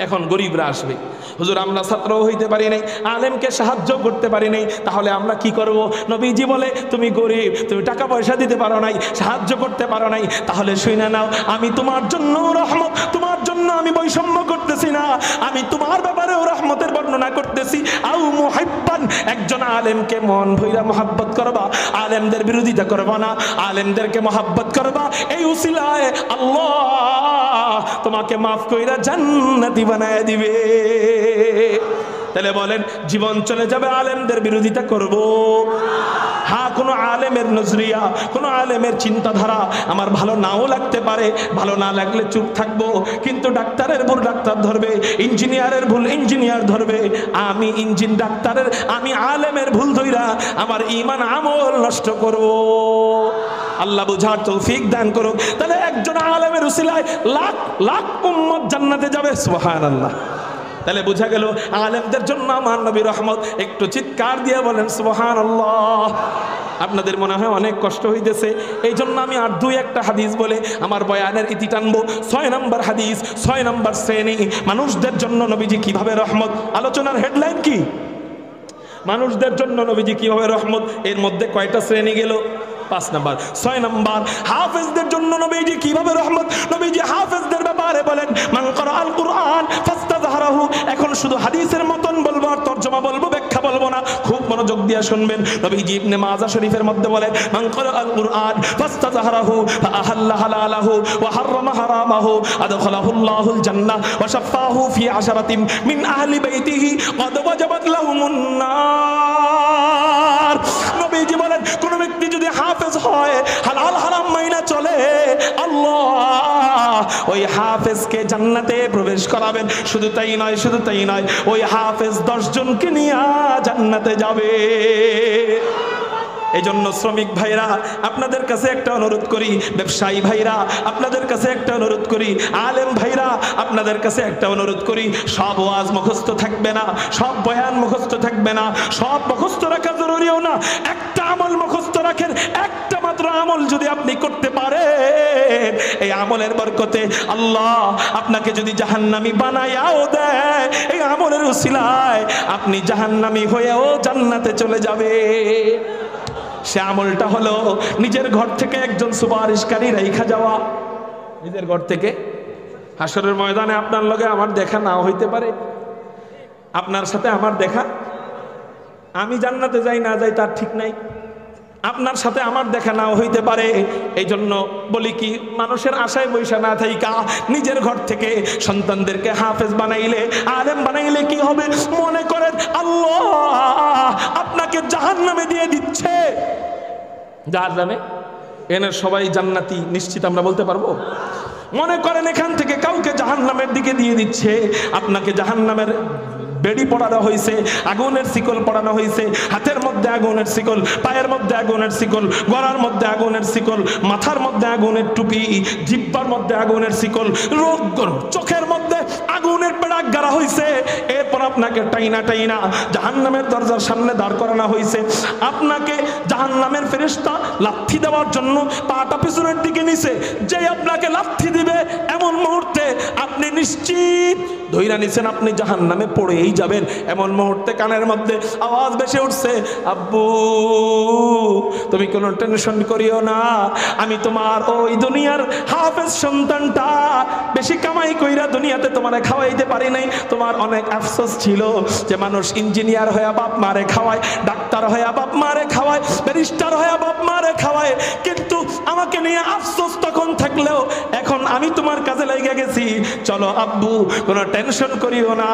এখন গরিবরা আসবে, হুজুর আমরা ছাত্র হইতে পারি নাই, আলেমকে সাহায্য করতে পারি নাই, তাহলে আমরা কি করব? নবীজি বলে তুমি গরিব, তুমি টাকা পয়সা দিতে পারো নাই, সাহায্য করতে পারো নাই, তাহলে শুনে নাও আমি তোমার জন্য রহমত, তোমার জন্য আমি বৈষম্য করতেছি না, আমি তোমার ব্যাপারেও রহমতের বর্ণনা করতেছি। আও মুহিব্বান, একজন আলেমকে মন ভইরা মহব্বত করবা, আলেমদের বিরোধিতা করবা না, আলেমদেরকে মহব্বত করবা, এই উসিলায় আল্লাহ তোমাকে মাফ কইরা জান্নাতি বানায় দিবে। তাহলে বলেন জীবন চলে যাবে আলেমদের বিরোধিতা করব? হ্যাঁ, কোনো আলেমের নজরিয়া, কোনো আলেমের চিন্তাধারা আমার ভালো নাও লাগতে পারে, ভালো না লাগলে চুপ থাকবো, কিন্তু ডাক্তারের ভুল ডাক্তার ধরবে, ইঞ্জিনিয়ারের ভুল ইঞ্জিনিয়ার ধরবে, আমি আলেমের ভুল ধইরা আমার ঈমান আমল নষ্ট করব। আল্লাহ বুঝার তৌফিক দান করুক। তাহলে একজন আলেমের উসিলায় লাখ লাখ উম্মত জান্নাতে যাবে, সুবহানাল্লাহ। তাহলে বোঝা গেল আলেমদের জন্য আমার নবী রহমত। একটু চিৎকার দিয়ে বলেন সুবহানাল্লাহ। আপনাদের মনে হয় অনেক কষ্ট হইতেছে, এই জন্য আমি আর দুই একটা হাদিস বলে আমার বয়ানের ইতি টানবো। 6 নম্বর হাদিস, 6 নম্বর শ্রেণী, মানুষদের জন্য নবীজি কিভাবে রহমত। আলোচনার হেডলাইন কি? মানুষদের জন্য নবীজি কিভাবে রহমত। এর মধ্যে কয়টা শ্রেণী গেল? 5 নম্বর। 6 নম্বর, হাফেজদের জন্য নবীজি কিভাবে রহমত। নবীজি হাফেজদের ব্যাপারে বলেন মান ক্বরাআল কুরআন ফাস্তাযহারাহু। এখন শুধু হাদিসের মতন বলবো আর তরজমা বলবো, ব্যাখ্যা বলবো না, খুব মনোযোগ দিয়ে শুনবেন। নবীজি ইবনে মাজাহ শরীফের মধ্যে বলেন মান ক্বরাআল কুরআন ফাস্তাযহারাহু ফাআহাল্লা হালালাহু ওয়া হাররামা হারামাহু আদখালাহুল্লাহুল জান্নাহ ওয়া শাফাহু ফি আশরাতিন মিন আহলি বাইতিহি ক্বাদ ওয়াজাবাত লাহুমুন নার। নবীজি বলেন কোন ব্যক্তি যদি হাফেজ হয়, হালাল হারাম মাইনা চলে, আল্লাহ ওই হাফেজকে জান্নাতে প্রবেশ করাবেন। শুধু তাই নয়, ওই হাফেজ 10 জনকে নিয়ে জান্নাতে যাবে। এই জন্য শ্রমিক ভাইরা আপনাদের কাছে একটা অনুরোধ করি, ব্যবসায়ী ভাইরা আপনাদের কাছে একটা অনুরোধ করি, আলেম ভাইরা আপনাদের কাছে একটা অনুরোধ করি, সব ওয়াজ মুখস্থ থাকবে না, সব বয়ান মুখস্থ থাকবে না, সব মুখস্থ রাখা জরুরিও না। একটা আমল মুখস্থ রাখেন, একটা মাত্র আমল যদি আপনি করতে পারেন, এই আমলের বরকতে আল্লাহ আপনাকে যদি জাহান্নামী বানায়াও দেয়, এই আমলের উসিলায় আপনি জাহান্নামী হয়েও জান্নাতে চলে যাবে। সে আমলটা হলো নিজের ঘর থেকে একজন সুপারিশকারী রাইখা যাওয়া। নিজের ঘর থেকে হাসরের ময়দানে আপনার লগে আমার দেখা নাও হইতে পারে, আপনার সাথে আমার দেখা, আমি জান্নাতে যাই না যাই তার ঠিক নাই, আপনার সাথে আমার দেখা নাও হইতে পারে। এই জন্য বলি কি, মানুষের আশায় বৈশা না থাইকা নিজের ঘর থেকে সন্তানদেরকে হাফেজ বানাইলে, আলেম বানাইলে কি হবে? মনে করেন আল্লাহ আপনাকে জাহান্নামে দিয়ে দিচ্ছে, জাহান্নামে এনে সবাই জান্নাতি নিশ্চিত আমরা বলতে পারবো? মনে করেন এখান থেকে কাউকে জাহান্নামের দিকে দিয়ে দিচ্ছে, আপনাকে জাহান্নামের বেড়ি পড়ানো হয়েছে, আগুনের শিকল পড়ানো হয়েছে, হাতের মধ্যে আগুনের শিকল, পায়ের মধ্যে আগুনের শিকল, গলার মধ্যে আগুনের শিকল, মাথার মধ্যে আগুনের টুপি, জিহ্বার মধ্যে আগুনের শিকল, চোখের মধ্যে আগুন আগুনের পেড়াক গাড়া হয়েছে, এরপর আপনাকে টাইনা টাইনা জাহান্নামের দরজার সামনে দাঁড় করানো হয়েছে। আপনাকে জাহান্নামের ফেরেশতা লাথি দেওয়ার জন্য পাটা পিছনের দিকে নিছে। যে আপনাকে লাথি দিবে এমন মুহূর্তে আপনি নিশ্চিত ধইরা নিছেন আপনি জাহান্নামে পড়েই যাবেন। এমন মুহূর্তে কানের মধ্যে আওয়াজ ভেসে উঠছে, আব্বু তুমি কোনো টেনশন করিও না, আমি তোমার ওই দুনিয়ার হাফেজ সন্তানটা, বেশি কামাই কইরা দুনিয়াতে তোমারে খাওয়াইতে পারি নাই। তোমার অনেক আফসোস ছিল যে মানুষ ইঞ্জিনিয়ার হয়ে বাপ মারে খাওয়ায়, ডাক্তার হয়ে বাপ মারে খাওয়ায়, ব্যারিস্টার হয়ে বাপ মারে খাওয়ায়, কিন্তু আমাকে নিয়ে আফসোস তখন থাকলেও এখন আমি তোমার কাছে লেগে গেছি। চলো আব্বু কোনো টেনশন করিও না,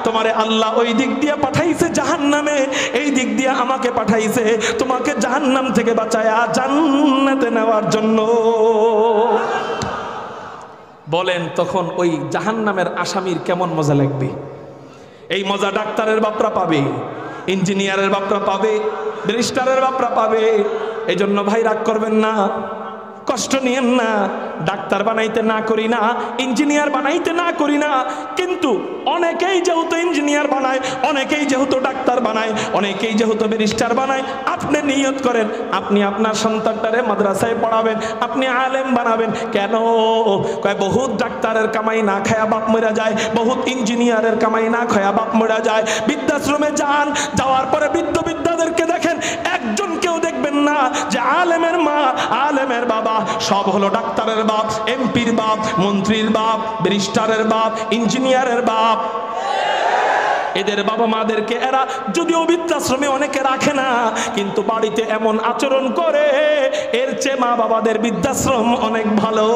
তোমারে আল্লাহ ওই দিক দিয়ে পাঠাইছে জাহান্নামে, এই দিক দিয়ে আমাকে পাঠাইছে তোমাকে জাহান্নাম থেকে বাঁচায়া জান্নাতে নেওয়ার জন্য। বলেন তখন ওই জাহান্নামের আসামির কেমন মজা লাগবে? এই মজা ডাক্তারের বাপরা পাবে, ইঞ্জিনিয়ারের বাপরা পাবে, ব্যারিস্টারের বাপরা পাবে। এই জন্য ভাই রাগ করবেন না, কষ্ট নিয়েন না। ডাক্তার বানাইতে না করি না, ইঞ্জিনিয়ার বানাইতে না করি না, কিন্তু অনেকেই যেহেতু ইঞ্জিনিয়ার বানায়, অনেকেই যেহেতু ডাক্তার বানায়, অনেকেই যেহেতু ব্যারিস্টার বানায়, আপনি নিয়ত করেন আপনি আপনার সন্তানটারে মাদ্রাসায় পড়াবেন, আপনি আলেম বানাবেন। কেন? কয় বহুত ডাক্তারের কামাই না খায়া বাপ মরা যায়, বহুত ইঞ্জিনিয়ারের কামাই না খায়া বাপ মরা যায়। বৃদ্ধাশ্রমে যান, যাওয়ার পরে বৃদ্ধ বৃদ্ধাদেরকে দেখেন, একজন কেউ দেখবেন না যে আলেমের মা, আলেমের বাবা, সব হলো ডাক্তারের বাপ, এমপির বাপ, মন্ত্রীর বাপ, ব্যারিস্টারের বাপ, ইঞ্জিনিয়ারের বাপ। এদের বাবা মাদেরকে এরা যদিও বৃদ্ধাশ্রমে অনেকে রাখে না, কিন্তু বাড়িতে এমন আচরণ করে এর চেয়ে মা বাবাদের বৃদ্ধাশ্রম অনেক ভালো।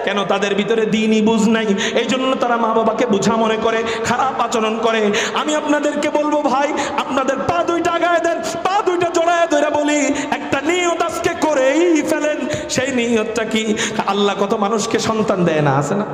কেন? তাদের ভিতরে দ্বীনি বুঝ নাই, এই জন্য তারা মা বাবাকে বুঝা মনে করে, খারাপ আচরণ করে। আমি আপনাদেরকে বলবো ভাই, আপনাদের পা দুইটা গায়ে দেন, পা দুইটা জড়ায় ধরে বলি, একটা নিয়ত আজকে করেই ফেলেন। সেই নিয়তটা কি? আল্লাহ কত মানুষকে সন্তান দেয় না, আছে না?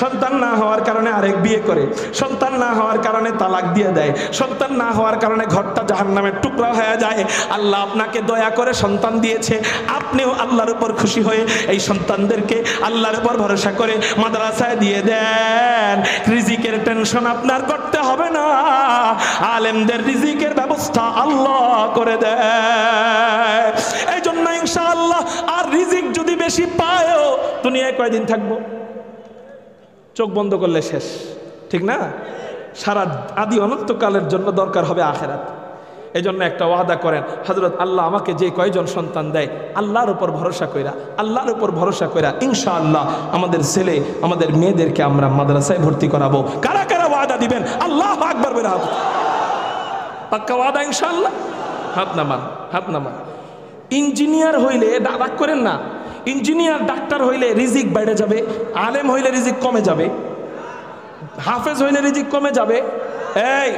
সন্তান না হওয়ার কারণে আরেক বিয়ে করে, সন্তান না হওয়ার কারণে তালাক দিয়ে দেয়, সন্তান না হওয়ার কারণে ঘরটা জাহান্নামের টুকরা হয়ে যায়। আল্লাহ আপনাকে দয়া করে সন্তান দিয়েছে, আপনিও আল্লাহর উপর খুশি হয়ে এই সন্তানদেরকে আল্লাহর উপর ভরসা করে মাদ্রাসায় দিয়ে দেন। রিজিকের টেনশন আপনার করতে হবে না, আলেমদের রিজিকের ব্যবস্থা আল্লাহ করে দেয়। এই জন্য ইনশাআল্লাহ আর রিজিক যদি বেশি পায়ও দুনিয়ায় কয়দিন থাকবো? চোখ বন্ধ করলে শেষ, ঠিক না? সারা আদি অনন্তকালের জন্য দরকার হবে আখেরাত। এই জন্য একটা ওয়াদা করেন, হযরত আল্লাহ আমাকে যে কয়জন সন্তান দেয় আল্লাহর উপর ভরসা কইরা, আল্লাহর উপর ভরসা কইরা ইনশাআল্লাহ আমাদের ছেলে আমাদের মেয়েদেরকে আমরা মাদ্রাসায় ভর্তি করাবো। কারা কারা ওয়াদা দিবেন? আল্লাহু আকবার বলে হাত, পাক্কা ওয়াদা ইনশাআল্লাহ। হাত নামান, হাত নামান। ইঞ্জিনিয়ার হইলে রাগ করেন না, ইঞ্জিনিয়ার ডাক্তার হইলে রিজিক বেড়ে যাবে, আলেম হইলে রিজিক কমে যাবে, হাফেজ হইলে রিজিক কমে যাবে। এই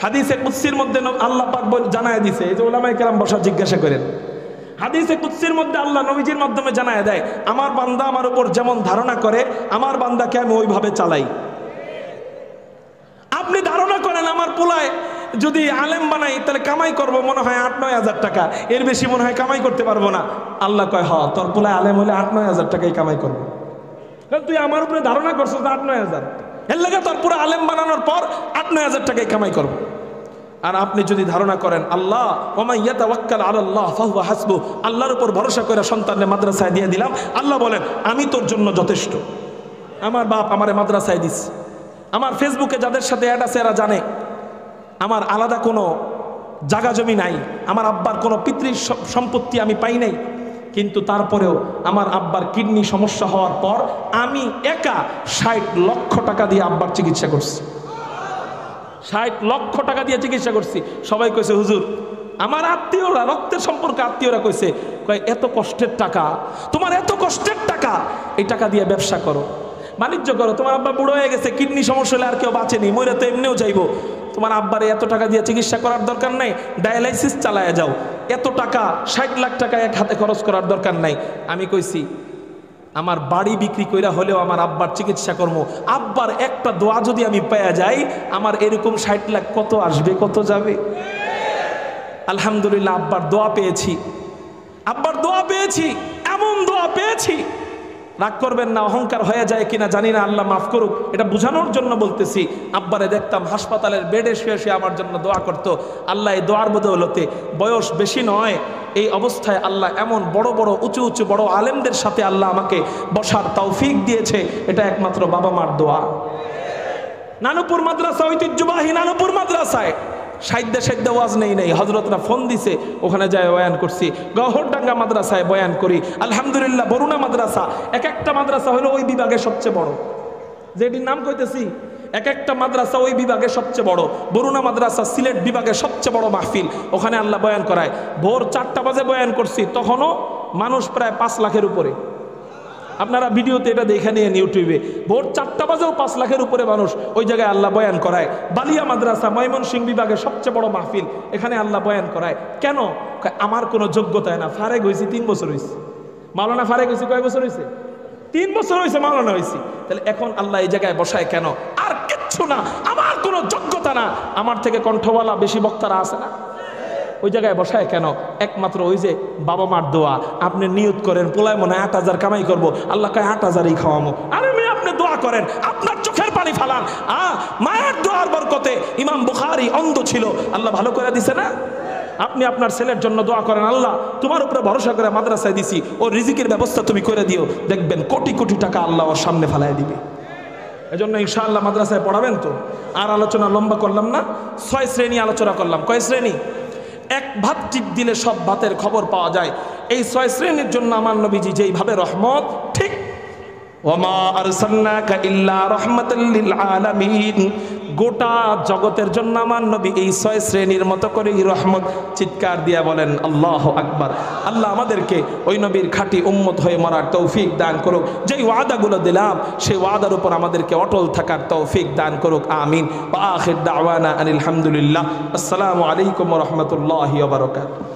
হাদিসে কুদসির মধ্যে আল্লাহ পাক জানায় দিছে, এই যে উলামায়ে কেরাম বসা জিজ্ঞাসা করেন, হাদিসে কুদসির মধ্যে আল্লাহ নবীজির মাধ্যমে জানায় দেয়, আমার বান্দা আমার উপর যেমন ধারণা করে আমার বান্দাকে আমি ওইভাবে চালাই। আপনি ধারণা করেন আমার পোলায় যদি আলেম বানাই তাহলে কামাই করবো মনে হয় 8-9 হাজার টাকা, এর বেশি মনে হয় কামাই করতে পারবো না। আল্লাহ কয়, হ তোর পোলায় আলেম হলে 8-9 হাজার টাকাই কামাই করবো, কারণ তুই আমার উপরে ধারণা করছো 8-9 হাজার, এর লাগে তোর পুরো আলেম বানানোর পর 8-9 হাজার টাকাই কামাই করবো। আর আপনি যদি ধারণা করেন আল্লাহ ওয়া ইয়াতাওয়াক্কাল আলাল্লাহ ফাহুয়া হাসবু, আল্লাহর উপর ভরসা করে সন্তানকে মাদ্রাসায় দিয়ে দিলাম, আল্লাহ বলেন আমি তোর জন্য যথেষ্ট। আমার বাপ আমারে মাদ্রাসায় দিস, আমার ফেসবুকে যাদের সাথে অ্যাড আছে এরা জানে আমার আলাদা কোনো জায়গা জমি নাই, আমার আব্বার কোনো পিতৃ সম্পত্তি আমি পাই নাই, কিন্তু তারপরেও আমার আব্বার কিডনি সমস্যা হওয়ার পর আমি একা 60 লক্ষ টাকা দিয়ে আব্বার চিকিৎসা করছি। 60 লক্ষ টাকা দিয়ে চিকিৎসা করছি। সবাই কইছে হুজুর, আমার আত্মীয়রা, রক্তের সম্পর্কে আত্মীয়রা কইছে, কয় এত কষ্টের টাকা, তোমার এত কষ্টের টাকা, এই টাকা দিয়ে ব্যবসা করো, বাণিজ্য করো। তোমার আব্বা বুড়ো হয়ে গেছে, কিডনি সমস্যা হলে আর কেউ বাঁচেনি, মইরা তো এমনিও যাইবো, তোমার আব্বারে এত টাকা দিয়ে চিকিৎসা করার দরকার নাই, ডায়ালাইসিস চালায়া যাও, এত টাকা 60 লাখ টাকা এক হাতে খরচ করার দরকার নাই। আমি কইছি আমার বাড়ি বিক্রি কইরা হলেও আমার আব্বার চিকিৎসা করবো। আব্বার একটা দোয়া যদি আমি পেয়ে যাই, আমার এরকম 60 লাখ কত আসবে, কত যাবে। আলহামদুলিল্লাহ আব্বার দোয়া পেয়েছি, আব্বার দোয়া পেয়েছি, এমন দোয়া পেয়েছি রাগ করবেন না, অহংকার হয়ে যায় কিনা জানি না, আল্লাহ মাফ করুক, এটা বোঝানোর জন্য বলতেছি। আব্বারে দেখতাম হাসপাতালের বেডে শুয়ে শুয়ে আমার জন্য দোয়া করতো। আল্লাহ এই দোয়ার বদৌলতে, বয়স বেশি নয় এই অবস্থায় আল্লাহ এমন বড় বড় উঁচু উঁচু বড় আলেমদের সাথে আল্লাহ আমাকে বসার তৌফিক দিয়েছে, এটা একমাত্র বাবা মার দোয়া। নানুপুর মাদ্রাসা, ঐতিহ্যবাহী নানুপুর মাদ্রাসায় সাইদ্যা সাইদ্যা ওয়াজ নেই, হজরতরা ফোন দিছে, ওখানে যায় বয়ান করছি। গহরডাঙ্গা মাদ্রাসায় বয়ান করি, আলহামদুলিল্লাহ। বরুণা মাদ্রাসা, এক একটা মাদ্রাসা হলো ওই বিভাগে সবচেয়ে বড়, যেটির নাম কইতেছি, এক একটা মাদ্রাসা ওই বিভাগে সবচেয়ে বড়। বরুণা মাদ্রাসা সিলেট বিভাগে সবচেয়ে বড় মাহফিল, ওখানে আল্লাহ বয়ান করায়। ভোর 4টা বাজে বয়ান করছি, তখনও মানুষ প্রায় 5 লাখের উপরে। আপনারা ভিডিওতে এটা দেখে নিন ইউটিউবে, ভোর 4টা বাজেও 5 লাখের উপরে মানুষ ওই জায়গায় আল্লাহ বয়ান করায়। বালিয়া মাদ্রাসা ময়মনসিংহ বিভাগে সবচেয়ে বড় মাহফিল, এখানে আল্লাহ বয়ান করায়। কেন? আমার কোনো যোগ্যতায় না, ফারেক হয়েছি 3 বছর হয়েছে। মাওলানা ফারেক হয়েছি কয় বছর হয়েছে? 3 বছর হয়েছে মাওলানা হয়েছি। তাহলে এখন আল্লাহ এই জায়গায় বসায় কেন? আর কিচ্ছু না, আমার কোনো যোগ্যতা না, আমার থেকে কণ্ঠওয়ালা বেশি বক্তারা আছে না, ওই জায়গায় বসায় কেন? একমাত্র ওই যে বাবা মার দোয়া। আপনি নিয়ত করেন পোলায় মনে 8,000 কামাই করবো, আল্লাহ কয় 8,000ই খাওয়ামো। আরে মেয়ে আপনি দোয়া করেন, আপনার চোখের পানি ফালান। মায়ের দোয়ার বরকতে ইমাম বুখারী অন্ধ ছিল, আল্লাহ ভালো করে দিছে না? আপনি আপনার ছেলের জন্য দোয়া করেন, আল্লাহ তোমার উপরে ভরসা করে মাদ্রাসায় দিছি, ওর রিজিকের ব্যবস্থা তুমি করে দিও, দেখবেন কোটি কোটি টাকা আল্লাহ ওর সামনে ফেলায় দিবে। এজন্য ইনশাআল্লাহ মাদ্রাসায় পড়াবেন তো। আর আলোচনা লম্বা করলাম না, 6 শ্রেণী আলোচনা করলাম। কয় শ্রেণী? এক ভাত টিপ দিলে সব ভাতের খবর পাওয়া যায়। এই 6 শ্রেণীর জন্য আমার নবীজি যেইভাবে রহমত, ঠিক ওয়ামা আরসালনাকা ইল্লা রাহমাতাল লিল আলামিন, গোটা জগতের জন্য আমার নবী এই 6 শ্রেণীর মতো করে রহমত। চিৎকার দিয়া বলেন আল্লাহু আকবার। আল্লাহ আমাদেরকে ওই নবীর খাঁটি উম্মত হয়ে মরার তৌফিক দান করুক। যেই ওয়াদাগুলো দিলাম সেই ওয়াদার উপর আমাদেরকে অটল থাকার তৌফিক দান করুক, আমিন। ওয়া আখির দাওয়ানা আনিল হামদুলিল্লাহ। আসসালামু আলাইকুম ওয়া রাহমাতুল্লাহি ওয়া বারাকাতুহু।